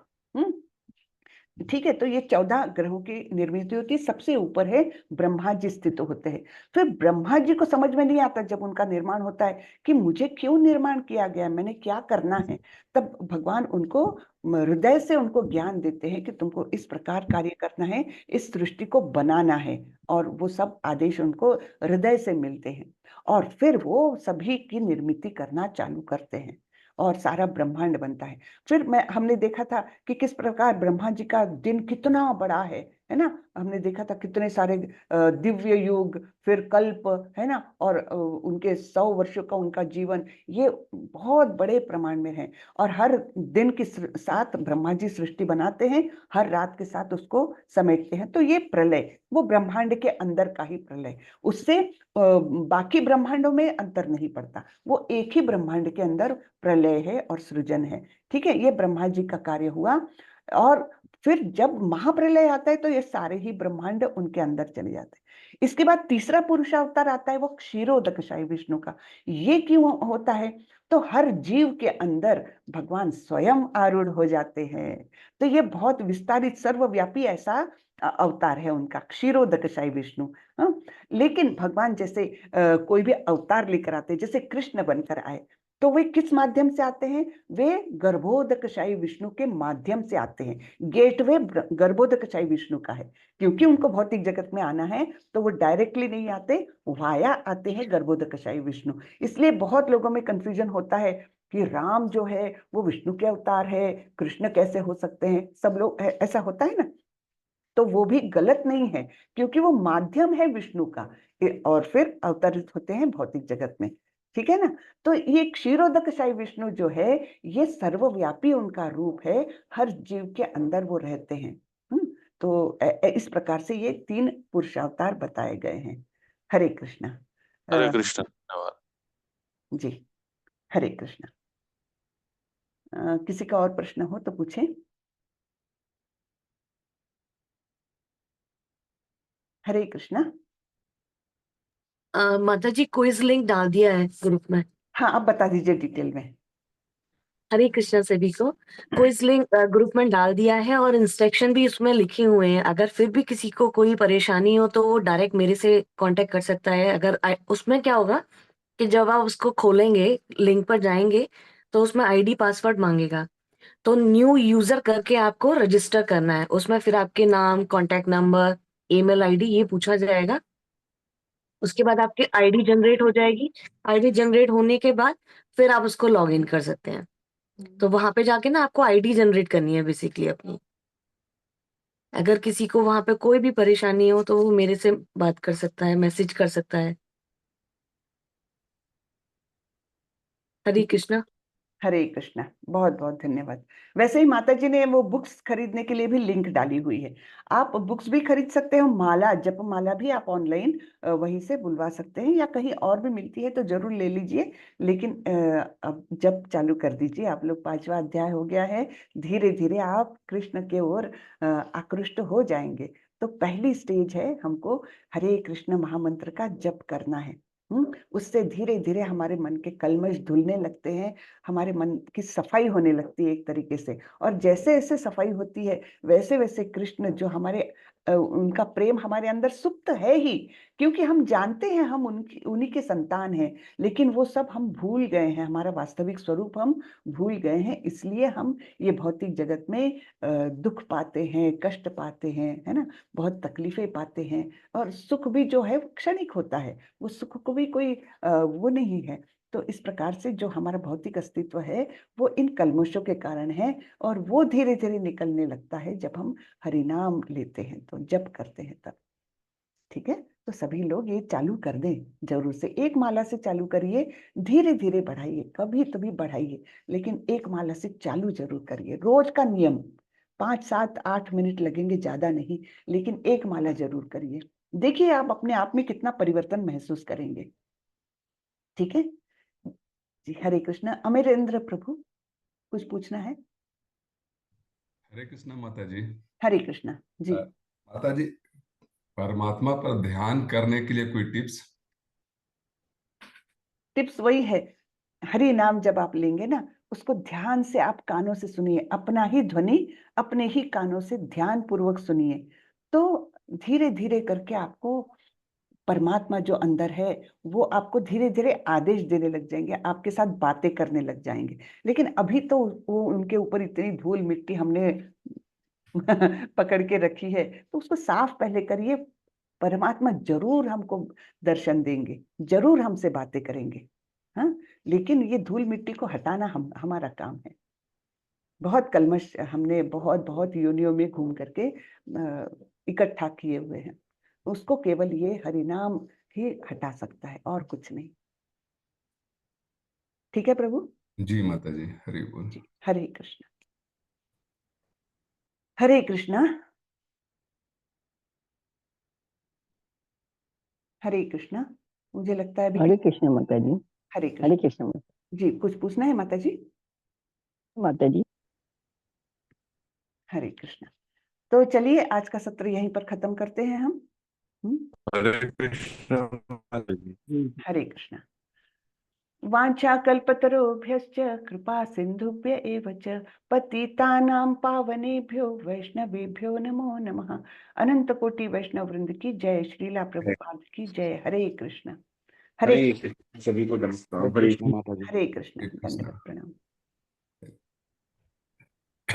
ठीक है, तो ये 14 ग्रहों की निर्मित होती है, सबसे ऊपर है ब्रह्मा जी स्थित होते हैं। फिर ब्रह्मा जी को समझ में नहीं आता जब उनका निर्माण होता है कि मुझे क्यों निर्माण किया गया, मैंने क्या करना है। तब भगवान उनको हृदय से उनको ज्ञान देते हैं कि तुमको इस प्रकार कार्य करना है, इस सृष्टि को बनाना है, और वो सब आदेश उनको हृदय से मिलते हैं, और फिर वो सभी की निर्मित करना चालू करते हैं, और सारा ब्रह्मांड बनता है। फिर हमने देखा था कि किस प्रकार ब्रह्मा जी का दिन कितना बड़ा है ना। हमने देखा था कितने सारे दिव्य युग, फिर कल्प, है ना, और उनके 100 वर्षों का उनका जीवन, ये बहुत बड़े प्रमाण में है। और हर दिन के साथ ब्रह्मा जी सृष्टि बनाते हैं, हर रात के साथ उसको समेटते हैं। तो ये प्रलय वो ब्रह्मांड के अंदर का ही प्रलय, उससे बाकी ब्रह्मांडों में अंतर नहीं पड़ता, वो एक ही ब्रह्मांड के अंदर प्रलय है और सृजन है। ठीक है, ये ब्रह्मा जी का कार्य हुआ। और फिर जब महाप्रलय आता है तो ये सारे ही ब्रह्मांड उनके अंदर चले जाते हैं। इसके बाद तीसरा पुरुषावतार आता है, वो क्षीरोदकशाई विष्णु का। ये क्यों होता है? तो हर जीव के अंदर भगवान स्वयं आरूढ़ हो जाते हैं। तो ये बहुत विस्तारित सर्वव्यापी ऐसा अवतार है उनका, क्षीरोदकशाई विष्णु। हाँ, लेकिन भगवान जैसे कोई भी अवतार लेकर आते हैं, जैसे कृष्ण बनकर आए, तो वे किस माध्यम से आते हैं? वे गर्भोदकशाई विष्णु के माध्यम से आते हैं। गेटवे गर्भोदकशाई विष्णु का है, क्योंकि उनको भौतिक जगत में आना है, तो वो डायरेक्टली नहीं आते, वाया आते हैं गर्भोदकशाई विष्णु। इसलिए बहुत लोगों में कंफ्यूजन होता है कि राम जो है वो विष्णु के अवतार है, कृष्ण कैसे हो सकते हैं, सब लोग ऐसा होता है ना। तो वो भी गलत नहीं है, क्योंकि वो माध्यम है विष्णु का, और फिर अवतरित होते हैं भौतिक जगत में। ठीक है ना। तो ये क्षीरोदकशाई विष्णु जो है, ये सर्वव्यापी उनका रूप है, हर जीव के अंदर वो रहते हैं। तो इस प्रकार से ये 3 पुरुषावतार बताए गए हैं। हरे कृष्णा। हरे कृष्ण, धन्यवाद। जी, हरे कृष्णा। किसी का और प्रश्न हो तो पूछें। हरे कृष्णा। माता जी क्विज लिंक डाल दिया है ग्रुप में। हाँ, आप बता दीजिए डिटेल में। हरे कृष्णा सभी को। क्विज लिंक ग्रुप में डाल दिया है, और इंस्ट्रक्शन भी उसमें लिखे हुए हैं। अगर फिर भी किसी को कोई परेशानी हो तो वो डायरेक्ट मेरे से कांटेक्ट कर सकता है। अगर उसमें क्या होगा कि जब आप उसको खोलेंगे, लिंक पर जाएंगे, तो उसमें आईडी पासवर्ड मांगेगा। तो न्यू यूजर करके आपको रजिस्टर करना है। उसमें फिर आपके नाम, कॉन्टैक्ट नंबर, ईमेल आईडी ये पूछा जाएगा। उसके बाद आपकी आईडी जनरेट हो जाएगी। आईडी जनरेट होने के बाद फिर आप उसको लॉग इन कर सकते हैं। तो वहां पे जाके ना आपको आईडी जनरेट करनी है बेसिकली अपनी। अगर किसी को वहां पे कोई भी परेशानी हो तो वो मेरे से बात कर सकता है, मैसेज कर सकता है। हरे कृष्णा। हरे कृष्णा, बहुत बहुत धन्यवाद। वैसे ही माता जी ने वो बुक्स खरीदने के लिए भी लिंक डाली हुई है। आप बुक्स भी खरीद सकते हो, माला, जप माला भी आप ऑनलाइन वहीं से बुलवा सकते हैं, या कहीं और भी मिलती है तो जरूर ले लीजिए। लेकिन अब जप चालू कर दीजिए। आप लोग 5वां अध्याय हो गया है, धीरे धीरे आप कृष्ण के ओर आकृष्ट हो जाएंगे। तो पहली स्टेज है, हमको हरे कृष्ण महामंत्र का जप करना है। उससे धीरे धीरे हमारे मन के कलमश धुलने लगते हैं, हमारे मन की सफाई होने लगती है एक तरीके से। और जैसे जैसे सफाई होती है वैसे वैसे कृष्ण जो हमारे उनका प्रेम हमारे अंदर सुप्त है ही, क्योंकि हम जानते हैं हम उन्हीं के संतान हैं, लेकिन वो सब हम भूल गए हैं, हमारा वास्तविक स्वरूप हम भूल गए हैं। इसलिए हम ये भौतिक जगत में दुख पाते हैं, कष्ट पाते हैं, है ना, बहुत तकलीफें पाते हैं। और सुख भी जो है वो क्षणिक होता है, वो सुख को भी कोई वो नहीं है। तो इस प्रकार से जो हमारा भौतिक अस्तित्व है वो इन कल्मशों के कारण है, और वो धीरे धीरे निकलने लगता है जब हम हरिनाम लेते हैं, तो जप करते हैं तब। ठीक है, तो सभी लोग ये चालू कर दें, जरूर से एक माला से चालू करिए, धीरे धीरे बढ़ाइए, कभी कभी बढ़ाइए, लेकिन एक माला से चालू जरूर करिए। रोज का नियम, 5, 7, 8 मिनट लगेंगे, ज्यादा नहीं, लेकिन एक माला जरूर करिए। देखिए आप अपने आप में कितना परिवर्तन महसूस करेंगे। ठीक है जी, हरे कृष्ण। अमरेंद्र प्रभु, कुछ पूछना है? हरे कृष्णा माता जी। हरे कृष्ण जी। माता जी, परमात्मा पर ध्यान करने के लिए कोई टिप्स? टिप्स वही है, हरि नाम जब आप लेंगे ना, उसको ध्यान से आप कानों से सुनिए, अपना ही ध्वनि अपने ही कानों से ध्यान पूर्वक सुनिए। तो धीरे धीरे करके आपको परमात्मा जो अंदर है वो आपको धीरे धीरे आदेश देने लग जाएंगे, आपके साथ बातें करने लग जाएंगे। लेकिन अभी तो वो उनके ऊपर इतनी धूल मिट्टी हमने पकड़ के रखी है, तो उसको साफ पहले करिए। परमात्मा जरूर हमको दर्शन देंगे, जरूर हमसे बातें करेंगे। हाँ, लेकिन ये धूल मिट्टी को हटाना हमारा काम है। बहुत कलमश हमने बहुत बहुत योनियों में घूम करके इकट्ठा किए हुए हैं, उसको केवल ये हरिनाम ही हटा सकता है, और कुछ नहीं। ठीक है प्रभु जी माता जी, हरि बोल। जी। हरे कृष्ण, हरे कृष्णा, हरे कृष्णा। मुझे लगता है अभी हरे कृष्ण माता जी। हरे हरे कृष्ण कृष्ण माता जी। कुछ पूछना है माता जी? माता जी। हरे कृष्ण। तो चलिए आज का सत्र यहीं पर खत्म करते हैं हम। हरे कृष्ण माता जी। हरे कृष्ण। वाञ्छाकल्पतरुभ्यश्च कृपा सिन्धुभ्य एव च पतितानां पावनेभ्यो वैष्णवेभ्यो नमो नमः। अनंत कोटि वैष्णव वृंद की जय, श्रीला प्रभुपाद की जय। हरे कृष्ण। हरे हरे कृष्ण, सभी को नमस्कार। हरे कृष्ण माता जी। हरे कृष्ण। हरे कृष्ण। दंडवत प्रणाम।